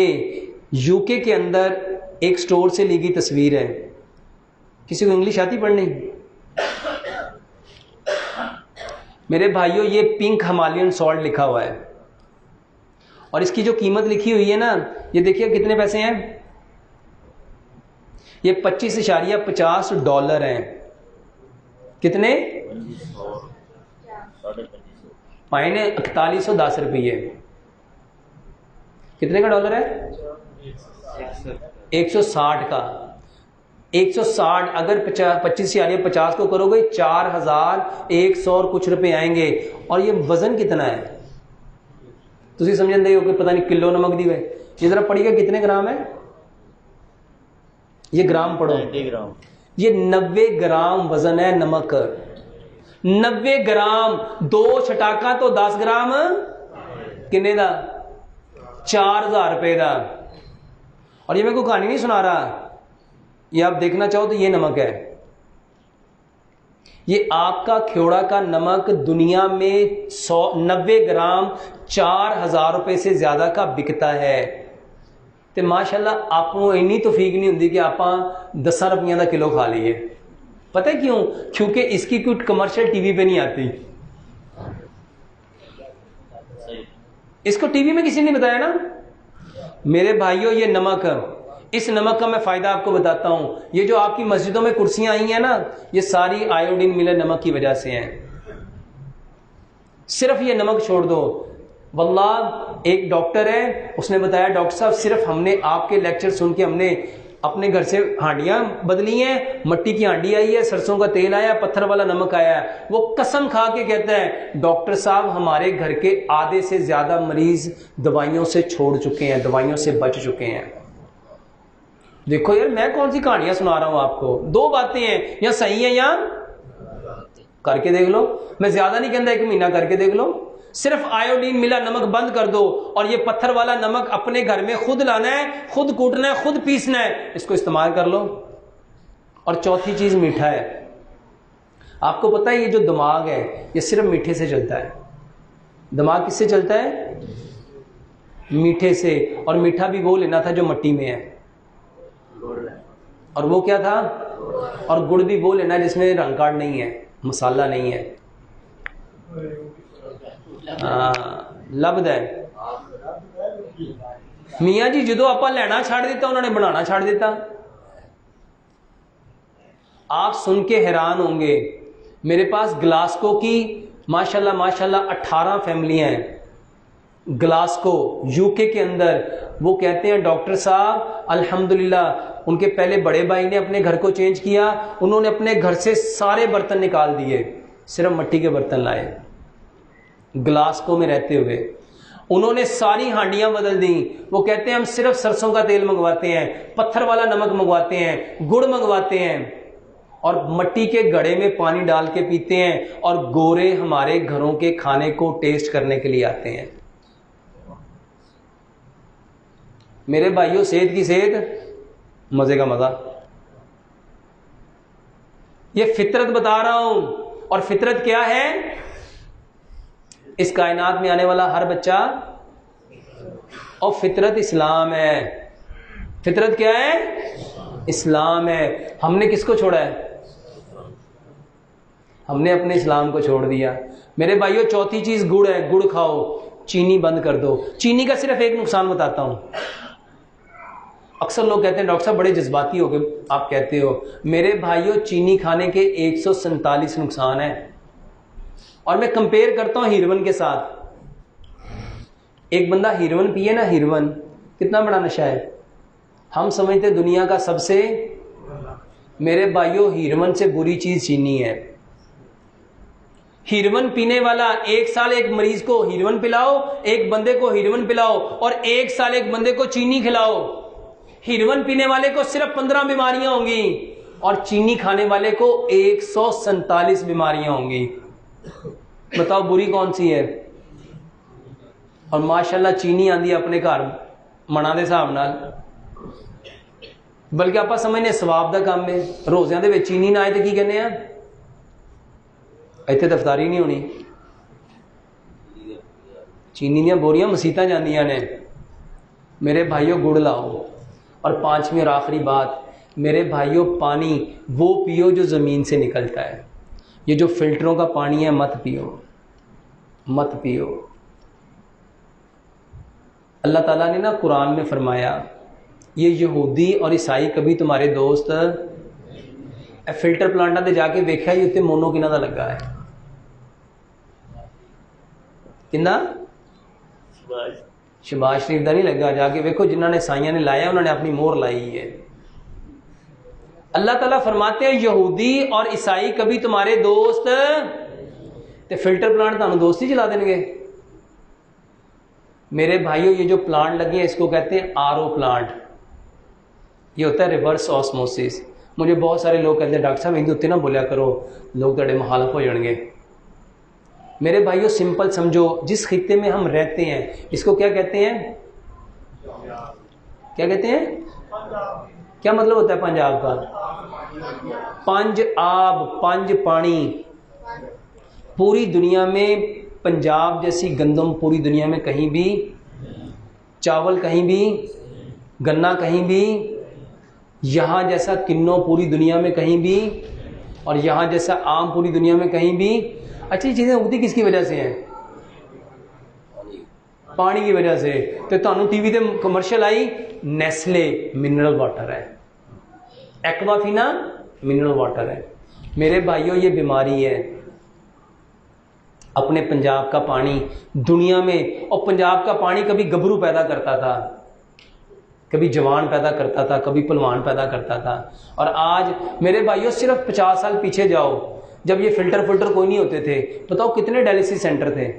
یو کے اندر ایک سٹور سے لی گئی تصویر ہے. کسی کو انگلش آتی پڑھنی؟ میرے بھائیوں یہ پنک ہمالین سالٹ لکھا ہوا ہے اور اس کی جو قیمت لکھی ہوئی ہے نا یہ دیکھیے کتنے پیسے ہیں. یہ $25.50 ہیں. کتنے؟ 4110 روپیے. کتنے کا ڈالر ہے؟ 160 کا. 160 اگر 25 کو کرو گے 4100 اور کچھ روپے آئیں گے. اور یہ وزن کتنا ہے تسی سمجھن دے ہو کہ پتہ نہیں کلو نمک دی ہوئے. یہ ذرا پڑھیے گا کتنے گرام ہے؟ یہ گرام پڑھو. 90 گرام. یہ 90 گرام وزن ہے نمک. 90 گرام. 2 چھٹاکا تو 10 گرام کنے دا؟ 4000 روپے دا. اور یہ میں کوئی کہانی نہیں سنا رہا، یہ آپ دیکھنا چاہو تو یہ نمک ہے. یہ آپ کا کھیوڑا کا نمک دنیا میں 90 گرام 4000 روپے سے زیادہ کا بکتا ہے. تو ماشاءاللہ آپ کو اینی توفیق نہیں ہوتی کہ آپ 10 روپیہ کا کلو کھا لیے. پتہ کیوں؟ کیونکہ اس کی کوئی کمرشل ٹی وی پہ نہیں آتی. اس کو ٹی وی میں کسی نے بتایا نا. میرے بھائیوں یہ نمک، اس نمک کا میں فائدہ آپ کو بتاتا ہوں. یہ جو آپ کی مسجدوں میں کرسیاں آئی ہیں نا یہ ساری آیوڈین ملے نمک کی وجہ سے ہیں. صرف یہ نمک چھوڑ دو. واللہ ایک ڈاکٹر ہے اس نے بتایا ڈاکٹر صاحب صرف ہم نے آپ کے لیکچر سن کے ہم نے اپنے گھر سے ہانڈیاں بدلی ہیں، مٹی کی ہانڈی آئی ہے، سرسوں کا تیل آیا، پتھر والا نمک آیا ہے. وہ قسم کھا کے کہتا ہے ڈاکٹر صاحب ہمارے گھر کے آدھے سے زیادہ مریض دوائیوں سے چھوڑ چکے ہیں، دوائیوں سے بچ چکے ہیں. دیکھو یار میں کون سی کہانیاں سنا رہا ہوں آپ کو. 2 باتیں ہیں، یا صحیح ہیں یا کر کے دیکھ لو. میں زیادہ نہیں کہتا 1 مہینہ کر کے دیکھ لو. صرف آیوڈین ملا نمک بند کر دو اور یہ پتھر والا نمک اپنے گھر میں خود لانا ہے، خود کوٹنا ہے، خود پیسنا ہے، اس کو استعمال کر لو. اور چوتھی چیز میٹھا ہے. آپ کو پتہ ہے یہ جو دماغ ہے یہ صرف میٹھے سے چلتا ہے. دماغ کس سے چلتا ہے؟ میٹھے سے. اور میٹھا بھی وہ لینا تھا جو مٹی میں ہے. اور وہ کیا تھا؟ اور گڑ بھی وہ لینا جس میں رنگ کارڈ نہیں ہے، مسالہ نہیں ہے. لبد ہے میاں جی جدو آپ لینا چھاڑ دیتا انہوں نے بنانا چھاڑ دیتا. آپ سن کے حیران ہوں گے میرے پاس گلاسکو کی ماشاءاللہ ماشاءاللہ 18 فیملیاں ہیں. گلاسکو یو کے اندر. وہ کہتے ہیں ڈاکٹر صاحب الحمدللہ ان کے پہلے بڑے بھائی نے اپنے گھر کو چینج کیا، انہوں نے اپنے گھر سے سارے برتن نکال دیے، صرف مٹی کے برتن لائے. گلاسکو میں رہتے ہوئے انہوں نے ساری ہانڈیاں بدل دیں. وہ کہتے ہیں ہم صرف سرسوں کا تیل منگواتے ہیں، پتھر والا نمک منگواتے ہیں، گڑ منگواتے ہیں. اور مٹی کے گھڑے میں پانی ڈال کے پیتے ہیں, اور گورے ہمارے گھروں کے کھانے کو ٹیسٹ کرنے کے لیے آتے ہیں. میرے بھائیوں, صحت کی صحت, مزے کا مزہ. یہ فطرت بتا رہا ہوں. اور فطرت کیا ہے؟ اس کائنات میں آنے والا ہر بچہ, اور فطرت اسلام ہے. فطرت کیا ہے؟ اسلام ہے. ہم نے کس کو چھوڑا ہے؟ ہم نے اپنے اسلام کو چھوڑ دیا. میرے بھائیوں, چوتھی چیز گڑ ہے. گڑ کھاؤ, چینی بند کر دو. چینی کا صرف ایک نقصان بتاتا ہوں. اکثر لوگ کہتے ہیں ڈاکٹر صاحب بڑے جذباتی ہو گئے آپ کہتے ہو. میرے بھائیوں, چینی کھانے کے 147 نقصان ہیں. اور میں کمپیئر کرتا ہوں ہیروئن کے ساتھ. ایک بندہ ہیروئن پیے نا, ہیروئن کتنا بڑا نشہ ہے. ہم سمجھتے دنیا کا سب سے, میرے بھائیوں ہیروئن سے بری چیز چینی ہے. ہیروئن پینے والا ایک سال ایک مریض کو ہیروئن پلاؤ, ایک بندے کو ہیروئن پلاؤ, اور ایک سال ایک بندے کو چینی کھلاؤ. ہیروئن پینے والے کو صرف 15 بیماریاں ہوں گی, اور چینی کھانے والے کو 147 بیماریاں ہوں گی. بتاؤ بری کون سی ہے؟ اور ماشاءاللہ چینی آندی اپنے گھر منا دے حساب نال, بلکہ آپ سمجھنے ثواب دا کام ہے. روزیاں دے وچ چینی نہ آئے تو کی کہنے ہیں, ایتھے دفتاری نہیں ہونی. چینی دیاں بوریاں مسیتاں جاندیاں نے. میرے بھائیوں گڑ لاؤ. اور پانچویں اور آخری بات, میرے بھائیوں پانی وہ پیو جو زمین سے نکلتا ہے. یہ جو فلٹروں کا پانی ہے مت پیو, مت پیو. اللہ تعالیٰ نے نا قرآن میں فرمایا, یہ یہودی اور عیسائی کبھی تمہارے دوست, فلٹر پلانٹاں تے جا کے ویکھیا یہ اتنے مونو کنہ دا لگا ہے, کنہ شباز شریف دا نہیں لگا. جا کے ویکھو جنہوں نے عیسائیاں نے لایا انہوں نے اپنی مہر لائی ہے. اللہ تعالیٰ فرماتے ہیں یہودی اور عیسائی کبھی تمہارے دوست, تے فلٹر پلانٹ تمہیں دوست ہی چلا دیں گے. میرے بھائیوں یہ جو پلانٹ لگے ہیں اس کو کہتے ہیں RO پلانٹ. یہ ہوتا ہے ریورس آسموسس. مجھے بہت سارے لوگ کہتے ہیں ڈاکٹر صاحب ہندو اتنے نہ بولیا کرو, لوگ تھوڑے مخالف ہو جائیں گے. میرے بھائیوں سمپل سمجھو, جس خطے میں ہم رہتے ہیں اس کو کیا کہتے ہیں؟ کیا کہتے ہیں؟ کیا مطلب ہوتا ہے پنجاب کا؟ پنج آب, پنج پانی. پوری دنیا میں پنجاب جیسی گندم پوری دنیا میں کہیں بھی, چاول کہیں بھی, گنا کہیں بھی, یہاں جیسا کنو پوری دنیا میں کہیں بھی, اور یہاں جیسا آم پوری دنیا میں کہیں بھی. اچھی چیزیں اگتی کس کی وجہ سے ہیں؟ پانی کی وجہ سے. تو تمہیں ٹی وی تے کمرشل آئی, نیسلے منرل واٹر ہے, ایکوافینا منرل واٹر ہے. میرے بھائیوں یہ بیماری ہے. اپنے پنجاب کا پانی دنیا میں, اور پنجاب کا پانی کبھی گبرو پیدا کرتا تھا, کبھی جوان پیدا کرتا تھا, کبھی پلوان پیدا کرتا تھا. اور آج میرے بھائیوں صرف 50 سال پیچھے جاؤ, جب یہ فلٹر کوئی نہیں ہوتے تھے, بتاؤ کتنے ڈائلسس سینٹر تھے,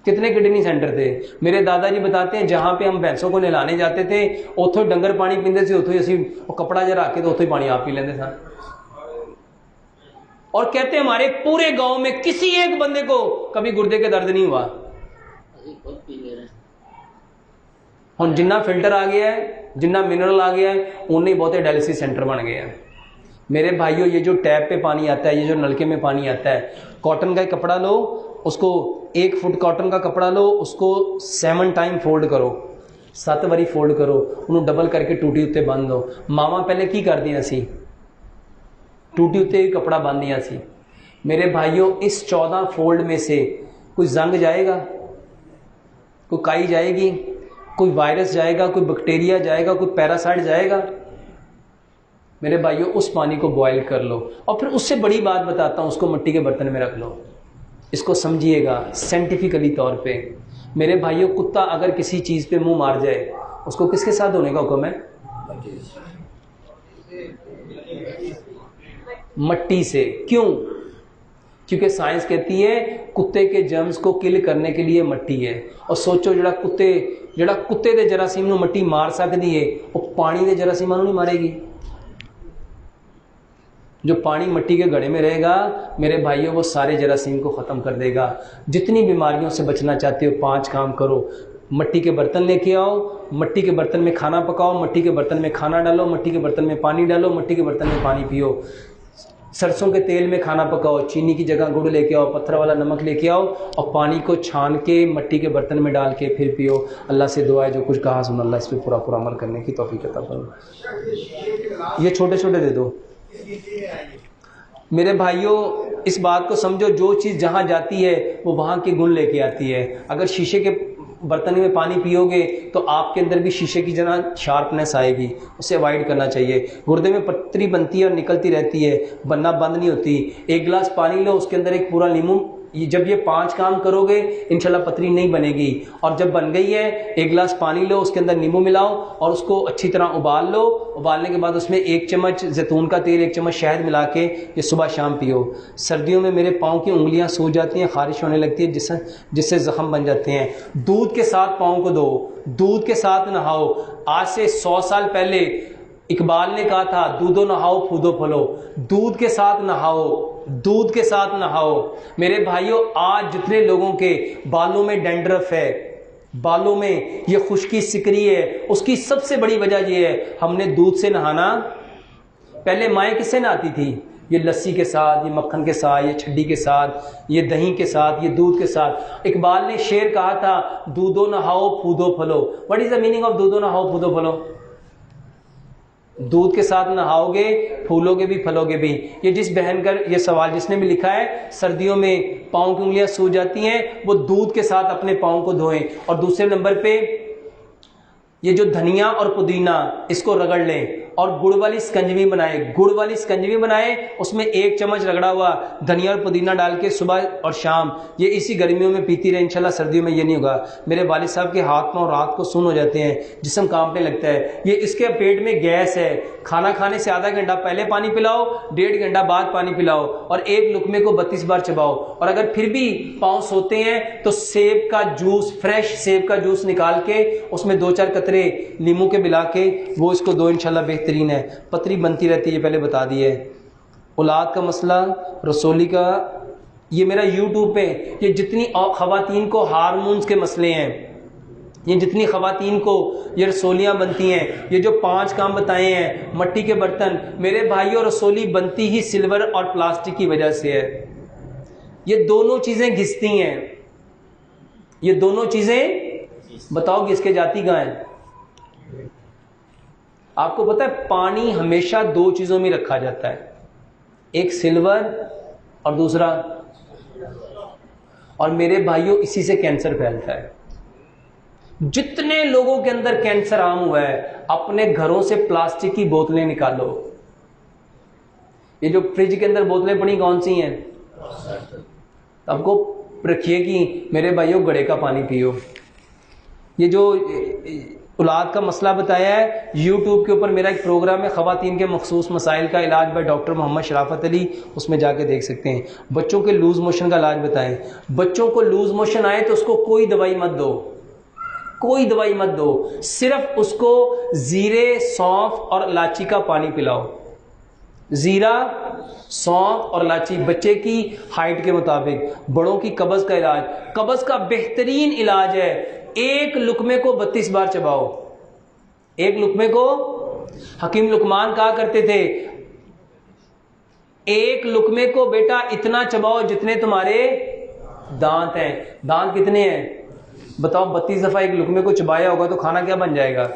کتنے کڈنی سینٹر تھے. میرے دادا جی بتاتے ہیں جہاں پہ ہم بھینسوں کو نہلانے جاتے تھے اتوں ڈنگر پانی پیندے سے, اتوں ہی اسی کپڑا جہاں رکھ کے تو اتوں ہی پانی آپ پی لیندے سن. اور کہتے ہیں ہمارے پورے گاؤں میں کسی ایک بندے کو کبھی گردے کے درد نہیں ہوا. ہن جنہ فلٹر آ گیا ہے, جنہ منرل آ گیا ہے, انہیں بہتے ڈائلسس سینٹر بن گئے ہیں. میرے بھائیوں یہ جو ٹیپ پہ پانی آتا ہے, یہ جو نلکے میں پانی آتا ہے, کاٹن کا ایک کپڑا لو, اس کو 1 فٹ کاٹن کا کپڑا لو, اس کو 7 ٹائم فولڈ کرو, 7 باری فولڈ کرو, انہوں ڈبل کر کے ٹوٹی اتنے باندھ دو. ماواں پہلے کی کر دیا سی, ٹوٹی اتنے کپڑا باندھ دیا سی. میرے بھائیوں اس 14 فولڈ میں سے کوئی زنگ جائے گا, کوئی کائی جائے گی, کوئی وائرس جائے گا, کوئی بیکٹیریا جائے گا, کوئی پیراسائٹ جائے گا؟ میرے بھائیوں اس پانی کو بوائل کر لو. اور پھر اس سے بڑی بات بتاتا ہوں, اس کو مٹی کے برتن میں رکھ لو. اس کو سمجھیے گا سائنٹیفکلی طور پہ. میرے بھائیوں کتا اگر کسی چیز پہ منہ مار جائے اس کو کس کے ساتھ دھونے کا حکم ہے؟ مٹی سے. کیوں؟ کیونکہ سائنس کہتی ہے کتے کے جرمز کو کل کرنے کے لیے مٹی ہے. اور سوچو جڑا کتے دے جراثیم نو مٹی مار سکتی ہے وہ پانی دے جراثیماں نو نہیں مارے گی. جو پانی مٹی کے گھڑے میں رہے گا میرے بھائیوں وہ سارے جراثیم کو ختم کر دے گا. جتنی بیماریوں سے بچنا چاہتے ہو 5 کام کرو. مٹی کے برتن لے کے آؤ, مٹی کے برتن میں کھانا پکاؤ, مٹی کے برتن میں کھانا ڈالو, مٹی کے برتن میں پانی ڈالو, مٹی کے برتن میں پانی پیو. سرسوں کے تیل میں کھانا پکاؤ, چینی کی جگہ گڑ لے کے آؤ, پتھر والا نمک لے کے آؤ اور پانی کو چھان کے مٹی کے برتن میں ڈال کے پھر پیو. اللہ سے دعا ہے جو کچھ کہا سن اللہ اس پہ پورا عمل کرنے کی توفیق عطا فرمائے. یہ چھوٹے چھوٹے دے دو. میرے بھائیوں اس بات کو سمجھو, جو چیز جہاں جاتی ہے وہ وہاں کے گن لے کے آتی ہے. اگر شیشے کے برتن میں پانی پیو گے تو آپ کے اندر بھی شیشے کی جنا شارپنیس آئے گی, اسے اوائڈ کرنا چاہیے. گردے میں پتری بنتی ہے اور نکلتی رہتی ہے, بننا بند نہیں ہوتی. 1 گلاس پانی لو, اس کے اندر ایک پورا لیمو. جب یہ 5 کام کرو گے انشاءاللہ پتری نہیں بنے گی. اور جب بن گئی ہے 1 گلاس پانی لو, اس کے اندر نیمبو ملاؤ اور اس کو اچھی طرح ابال لو. ابالنے کے بعد اس میں 1 چمچ زیتون کا تیل 1 چمچ شہد ملا کے یہ صبح شام پیو. سردیوں میں میرے پاؤں کی انگلیاں سوج جاتی ہیں, خارش ہونے لگتی ہے, جس سے زخم بن جاتے ہیں. دودھ کے ساتھ پاؤں کو دھو, دودھ کے ساتھ نہاؤ. آج سے 100 سال پہلے اقبال نے کہا تھا دودھو نہاؤ پھودو پھلو. دودھ کے ساتھ نہاؤ, دودھ کے ساتھ نہاؤ. میرے بھائیوں آج جتنے لوگوں کے بالوں میں ڈینڈرف ہے, بالوں میں یہ خشکی سکری ہے, اس کی سب سے بڑی وجہ یہ ہے ہم نے دودھ سے نہانا. پہلے مائیں کس سے نہاتی تھی؟ یہ لسی کے ساتھ, یہ مکھن کے ساتھ, یہ چھڈی کے ساتھ, یہ دہی کے ساتھ, یہ دودھ کے ساتھ. اقبال نے شعر کہا تھا دودھو نہاؤ پھودو پھلو. What is the meaning of دودھو نہاؤ پھودو پھلو؟ دودھ کے ساتھ نہاؤ گے پھولو گے بھی پھلو گے بھی. یہ جس بہن کا یہ سوال جس نے بھی لکھا ہے, سردیوں میں پاؤں کی انگلیاں سوج جاتی ہیں, وہ دودھ کے ساتھ اپنے پاؤں کو دھوئیں. اور دوسرے نمبر پہ یہ جو دھنیا اور پودینہ اس کو رگڑ لیں اور گڑ والی سکنجوی بنائیں. گڑ والی سکنجوی بنائیں, اس میں 1 چمچ رگڑا ہوا دھنیا اور پودینہ ڈال کے صبح اور شام یہ اسی گرمیوں میں پیتی رہے. انشاءاللہ سردیوں میں یہ نہیں ہوگا. میرے والد صاحب کے ہاتھ پاؤں رات کو سن ہو جاتے ہیں, جسم کانپنے لگتا ہے. یہ اس کے پیٹ میں گیس ہے. کھانا کھانے سے آدھا گھنٹہ پہلے پانی پلاؤ, 1.5 گھنٹہ بعد پانی پلاؤ اور 1 لقمے کو 32 بار چباؤ. اور اگر پھر بھی پاؤں سوتے ہیں تو سیب کا جوس, فریش سیب کا جوس نکال کے اس میں 2-4 قطرے لیمو کے ملا کے وہ اس کو دو, انشاءاللہ بہترین ہے. پتری بنتی رہتی ہے, پہلے بتا دی ہے. اولاد کا مسئلہ, رسولی کا, یہ میرا یوٹیوب پہ یہ جتنی خواتین کو ہارمونز کے مسئلے ہیں, یہ جتنی خواتین کو یہ رسولیاں بنتی ہیں, یہ جو 5 کام بتائے ہیں, مٹی کے برتن, میرے بھائیوں رسولی بنتی ہی سلور اور پلاسٹک کی وجہ سے ہے. یہ دونوں چیزیں گھستی ہیں, یہ دونوں چیزیں بتاؤ گھس کے جاتی کہاں ہیں؟ آپ کو پتا ہے پانی ہمیشہ 2 چیزوں میں رکھا جاتا ہے, ایک سلور اور دوسرا, اور میرے بھائیوں اسی سے کینسر پھیلتا ہے. جتنے لوگوں کے اندر کینسر عام ہوا ہے اپنے گھروں سے پلاسٹک کی بوتلیں نکالو. یہ جو فریج کے اندر بوتلیں پڑی کون سی ہیں؟ آپ کو رکھیے کہ میرے بھائیوں گڑے کا پانی پیو. یہ جو اولاد کا مسئلہ بتایا ہے, یوٹیوب کے اوپر میرا ایک پروگرام ہے خواتین کے مخصوص مسائل کا علاج بائی ڈاکٹر محمد شرافت علی, اس میں جا کے دیکھ سکتے ہیں. بچوں کے لوز موشن کا علاج بتائیں. بچوں کو لوز موشن آئے تو اس کو کوئی دوائی مت دو, کوئی دوائی مت دو, صرف اس کو زیرے, سونف اور الائچی کا پانی پلاؤ. زیرہ, سونف اور الائچی بچے کی ہائٹ کے مطابق. بڑوں کی قبض کا علاج, قبض کا بہترین علاج ہے 1 لقمے کو 32 بار چباؤ. 1 لقمے کو, حکیم لقمان کہا کرتے تھے 1 لقمے کو بیٹا اتنا چباؤ جتنے تمہارے دانت ہیں. دانت کتنے ہیں بتاؤ؟ 32 دفعہ 1 لقمے کو چبایا ہوگا تو کھانا کیا بن جائے گا؟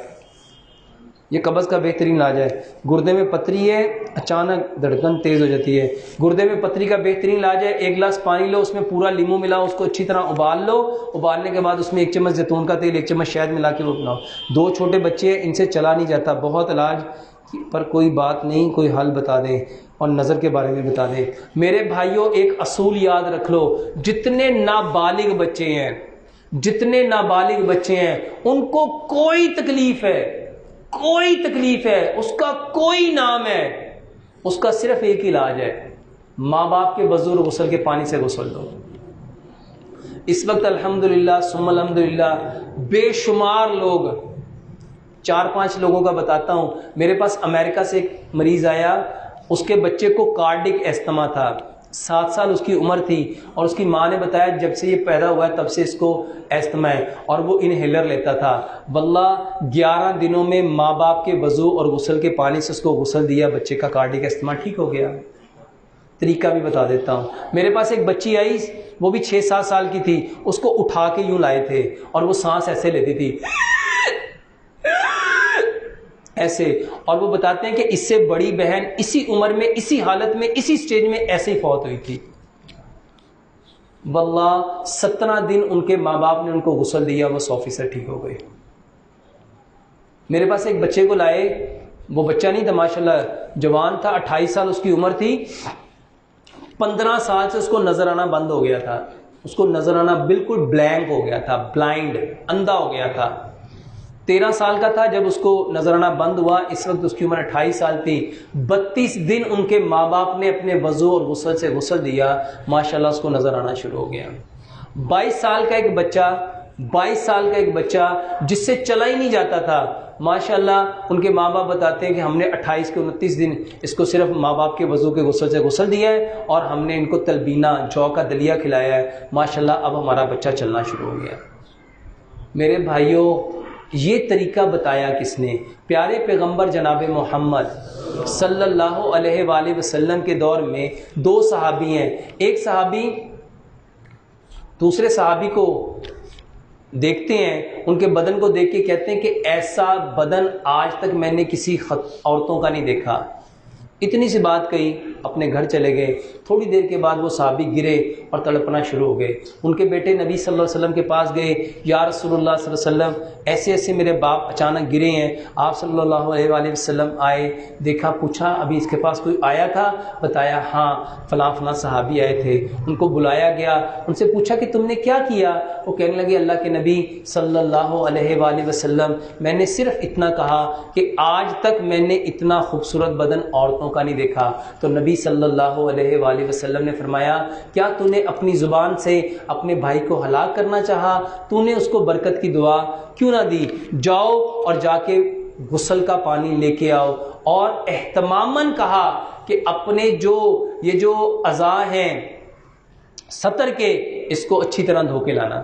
یہ قبض کا بہترین علاج ہے. گردے میں پتری ہے, اچانک دھڑکن تیز ہو جاتی ہے, گردے میں پتری کا بہترین علاج ہے 1 گلاس پانی لو, اس میں پورا لیمو ملاؤ, اس کو اچھی طرح ابال لو. ابالنے کے بعد اس میں 1 چمچ زیتون کا تیل 1 چمچ شہد ملا کے وہ بناؤ. 2 چھوٹے بچے ہیں, ان سے چلا نہیں جاتا, بہت علاج پر کوئی بات نہیں, کوئی حل بتا دیں اور نظر کے بارے میں بتا دیں. میرے بھائیوں ایک اصول یاد رکھ لو, جتنے نابالغ بچے ہیں, جتنے نابالغ بچے ہیں ان کو کوئی تکلیف ہے, کوئی تکلیف ہے, اس کا کوئی نام ہے, اس کا صرف ایک علاج ہے, ماں باپ کے وضو اور غسل کے پانی سے غسل دو. اس وقت الحمدللہ ثم الحمدللہ بے شمار لوگ, 4-5 لوگوں کا بتاتا ہوں. میرے پاس امریکہ سے ایک مریض آیا, اس کے بچے کو کارڈک استھما تھا، 7 سال اس کی عمر تھی، اور اس کی ماں نے بتایا جب سے یہ پیدا ہوا ہے تب سے اس کو استھما ہے، اور وہ انہیلر لیتا تھا۔ واللہ 11 دنوں میں ماں باپ کے وضو اور غسل کے پانی سے اس کو غسل دیا، بچے کا کارڈک استھما ٹھیک ہو گیا۔ طریقہ بھی بتا دیتا ہوں، میرے پاس ایک بچی آئی، وہ بھی 6-7 سال کی تھی، اس کو اٹھا کے یوں لائے تھے اور وہ سانس ایسے لیتی تھی ایسے، اور وہ بتاتے ہیں کہ اس سے بڑی بہن اسی عمر میں، اسی حالت میں، اسی سٹیج میں ایسے ہی فوت ہوئی تھی۔ واللہ 17 دن ان کے ماں باپ نے ان کو غسل دیا، وہ 100% ٹھیک ہو گئے۔ میرے پاس ایک بچے کو لائے، وہ بچہ نہیں تھا ماشاءاللہ، جوان تھا، 28 سال اس کی عمر تھی، 15 سال سے اس کو نظر آنا بند ہو گیا تھا، اس کو نظر آنا بالکل بلینک ہو گیا تھا، بلائنڈ، اندھا ہو گیا تھا۔ 13 سال کا تھا جب اس کو نظر آنا بند ہوا، اس وقت اس کی عمر 28 سال تھی۔ 32 دن ان کے ماں باپ نے اپنے وضو اور غسل سے غسل دیا، ماشاءاللہ اس کو نظر آنا شروع ہو گیا۔ 22 سال کا ایک بچہ جس سے چلا ہی نہیں جاتا تھا، ماشاءاللہ ان کے ماں باپ بتاتے ہیں کہ ہم نے 28 کے 29 دن اس کو صرف ماں باپ کے وضو کے غسل سے غسل دیا ہے، اور ہم نے ان کو تلبینہ جو کا دلیا کھلایا ہے، ماشاءاللہ اب ہمارا بچہ چلنا شروع ہو گیا۔ میرے بھائیوں، یہ طریقہ بتایا کس نے؟ پیارے پیغمبر جناب محمد صلی اللہ علیہ وآلہ وسلم کے دور میں 2 صحابی ہیں، ایک صحابی دوسرے صحابی کو دیکھتے ہیں، ان کے بدن کو دیکھ کے کہتے ہیں کہ ایسا بدن آج تک میں نے کسی عورتوں کا نہیں دیکھا۔ اتنی سی بات کہی، اپنے گھر چلے گئے۔ تھوڑی دیر کے بعد وہ صحابی گرے اور تڑپنا شروع ہو گئے۔ ان کے بیٹے نبی صلی اللہ علیہ وسلم کے پاس گئے، یا رسول اللہ صلی اللہ علیہ وسلم ایسے ایسے میرے باپ اچانک گرے ہیں۔ آپ صلی اللہ علیہ وآلہ وسلم آئے، دیکھا، پوچھا ابھی اس کے پاس کوئی آیا تھا؟ بتایا ہاں فلاں فلاں صحابی آئے تھے۔ ان کو بلایا گیا، ان سے پوچھا کہ تم نے کیا کیا؟ وہ کہنے لگے اللہ کے نبی صلی اللہ علیہ وآلہ وسلم میں نے صرف اتنا کہا کہ آج تک میں نے اتنا خوبصورت بدن عورتوں کا نہیں دیکھا۔ تو نبی صلی اللہ علیہ وآلہ وسلم نے فرمایا کیا تو نے اپنی زبان سے اپنے بھائی کو ہلاک کرنا چاہا؟ تو نے اس کو برکت کی دعا کیوں نہ دی؟ جاؤ اور جا کے غسل کا پانی لے کے آؤ، اور اہتماماً کہا کہ اپنے یہ جو اعضاء ہیں سطر کے، اس کو اچھی طرح دھو کے لانا۔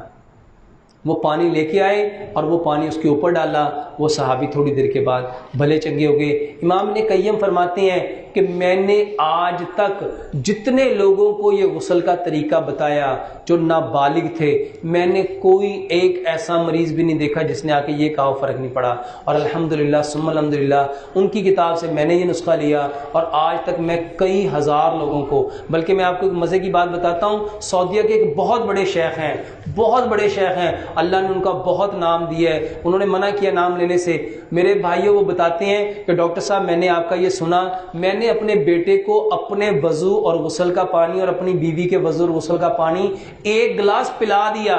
وہ پانی لے کے آئے اور وہ پانی اس کے اوپر ڈالا، وہ صحابی تھوڑی دیر کے بعد بھلے چنگے ہو گئے۔ امام ابن قیم فرماتے ہیں کہ میں نے آج تک جتنے لوگوں کو یہ غسل کا طریقہ بتایا جو نابالغ تھے، میں نے کوئی ایک ایسا مریض بھی نہیں دیکھا جس نے آ کے یہ کہا فرق نہیں پڑا، اور الحمدللہ ثم الحمدللہ ان کی کتاب سے میں نے یہ نسخہ لیا، اور آج تک میں کئی ہزار لوگوں کو، بلکہ میں آپ کو ایک مزے کی بات بتاتا ہوں، سعودیہ کے ایک بہت بڑے شیخ ہیں، بہت بڑے شیخ ہیں، اللہ نے ان کا بہت نام دیا ہے، انہوں نے منع کیا نام لینے سے۔ میرے بھائیوں وہ بتاتے ہیں کہ ڈاکٹر صاحب میں نے آپ کا یہ سنا، میں نے اپنے بیٹے کو اپنے وضو اور غسل کا پانی اور اپنی بیوی کے وضو اور غسل کا پانی 1 گلاس پلا دیا،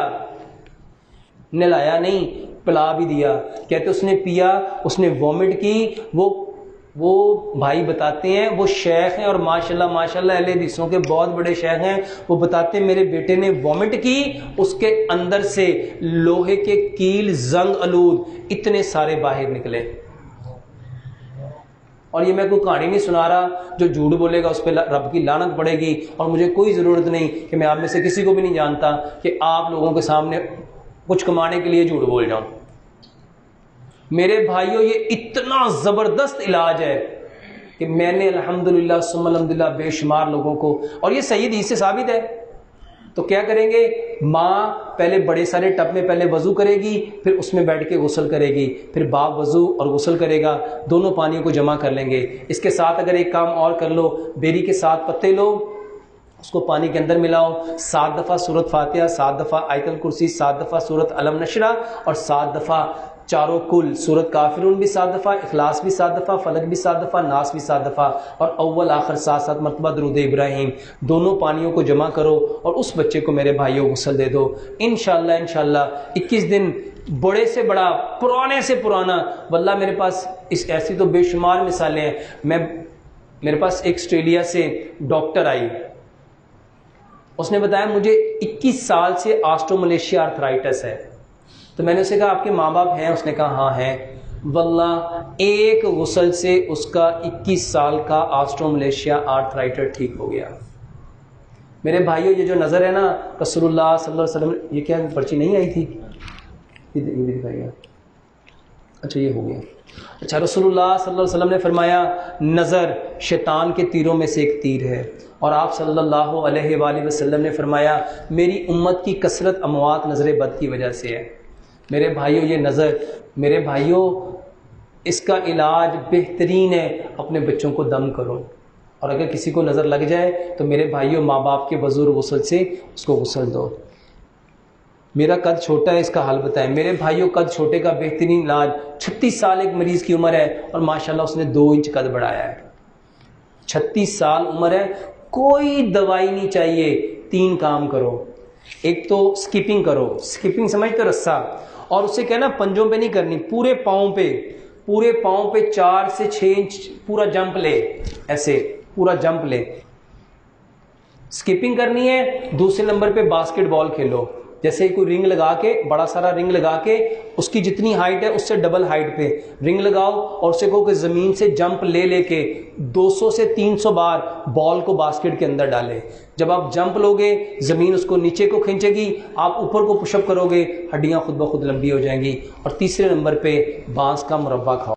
نلایا نہیں، پلا بھی دیا۔ کہتے اس نے پیا، اس نے وومٹ کی۔ وہ بھائی بتاتے ہیں، وہ شیخ ہیں اور ماشاءاللہ اہل حدیثوں کے بہت بڑے شیخ ہیں، وہ بتاتے ہیں میرے بیٹے نے وومٹ کی، اس کے اندر سے لوہے کے کیل زنگ آلود اتنے سارے باہر نکلے۔ اور یہ میں کوئی کہانی نہیں سنا رہا، جو جھوٹ بولے گا اس پہ رب کی لعنت پڑے گی، اور مجھے کوئی ضرورت نہیں کہ میں آپ میں سے کسی کو بھی نہیں جانتا کہ آپ لوگوں کے سامنے کچھ کمانے کے لیے جھوٹ بول جاؤں۔ میرے بھائیوں یہ اتنا زبردست علاج ہے کہ میں نے الحمدللہ ثم الحمدللہ بے شمار لوگوں کو، اور یہ صحیح حدیث سے ثابت ہے۔ تو کیا کریں گے؟ ماں پہلے بڑے سارے ٹب میں پہلے وضو کرے گی، پھر اس میں بیٹھ کے غسل کرے گی، پھر باپ وضو اور غسل کرے گا، دونوں پانیوں کو جمع کر لیں گے۔ اس کے ساتھ اگر ایک کام اور کر لو، بیری کے 7 پتے لو، اس کو پانی کے اندر ملاؤ، 7 دفعہ سورۃ فاتحہ، 7 دفعہ آیت الکرسی، 7 دفعہ سورۃ علم نشرہ، اور 7 دفعہ چاروں کل سورۃ کافرون بھی 7 دفعہ، اخلاص بھی 7 دفعہ، فلق بھی 7 دفعہ، ناس بھی 7 دفعہ، اور اول آخر 7 مرتبہ درود ابراہیم۔ دونوں پانیوں کو جمع کرو اور اس بچے کو میرے بھائیوں غسل دے دو۔ انشاءاللہ 21 دن، بڑے سے بڑا، پرانے سے پرانا، واللہ میرے پاس ایسی تو بے شمار مثالیں ہیں۔ میرے پاس ایک آسٹریلیا سے ڈاکٹر آئی، اس نے بتایا مجھے 21 سال سے آسٹروملیشیا آرتھرائٹس ہے۔ تو میں نے اسے کہا آپ کے ماں باپ ہیں؟ اس نے کہا ہاں ہیں۔ واللہ ایک غسل سے اس کا 21 سال کا آسٹروملیشیا آرتھرائٹر ٹھیک ہو گیا۔ میرے بھائیو یہ جو نظر ہے نا، رسول اللہ صلی اللہ علیہ وسلم، یہ کیا پرچی نہیں آئی تھی؟ یہ بھی دکھائیے۔ اچھا یہ ہو گیا۔ اچھا رسول اللہ صلی اللہ علیہ وسلم نے فرمایا نظر شیطان کے تیروں میں سے ایک تیر ہے، اور آپ صلی اللہ علیہ وآلہ وسلم نے فرمایا میری امت کی کثرت اموات نظر بد کی وجہ سے ہے۔ میرے بھائیو یہ نظر، میرے بھائیو اس کا علاج بہترین ہے، اپنے بچوں کو دم کرو، اور اگر کسی کو نظر لگ جائے تو میرے بھائیو ماں باپ کے وضو اور غسل سے اس کو غسل دو۔ میرا قد چھوٹا ہے، اس کا حل بتائیں میرے بھائیو۔ قد چھوٹے کا بہترین علاج، 36 سال ایک مریض کی عمر ہے اور ماشاءاللہ اس نے 2 انچ قد بڑھایا ہے۔ 36 سال عمر ہے، کوئی دوائی نہیں چاہیے، 3 کام کرو۔ ایک تو سکیپنگ کرو، سکیپنگ سمجھتے رسہ، اور اسے کہنا پنجوں پہ نہیں کرنی، پورے پاؤں پہ 4 سے 6 انچ پورا جمپ لے، ایسے پورا جمپ لے، سکیپنگ کرنی ہے۔ دوسرے نمبر پہ باسکٹ بال کھیلو، جیسے کوئی رنگ لگا کے، بڑا سارا رنگ لگا کے، اس کی جتنی ہائٹ ہے اس سے ڈبل ہائٹ پہ رنگ لگاؤ، اور اسے کہو کہ زمین سے جمپ لے کے 200 سے 300 بار بال کو باسکٹ کے اندر ڈالے۔ جب آپ جمپ لوگے زمین اس کو نیچے کو کھینچے گی، آپ اوپر کو پش اپ کرو گے، ہڈیاں خود بخود لمبی ہو جائیں گی۔ اور تیسرے نمبر پہ بانس کا مربع کھاؤ۔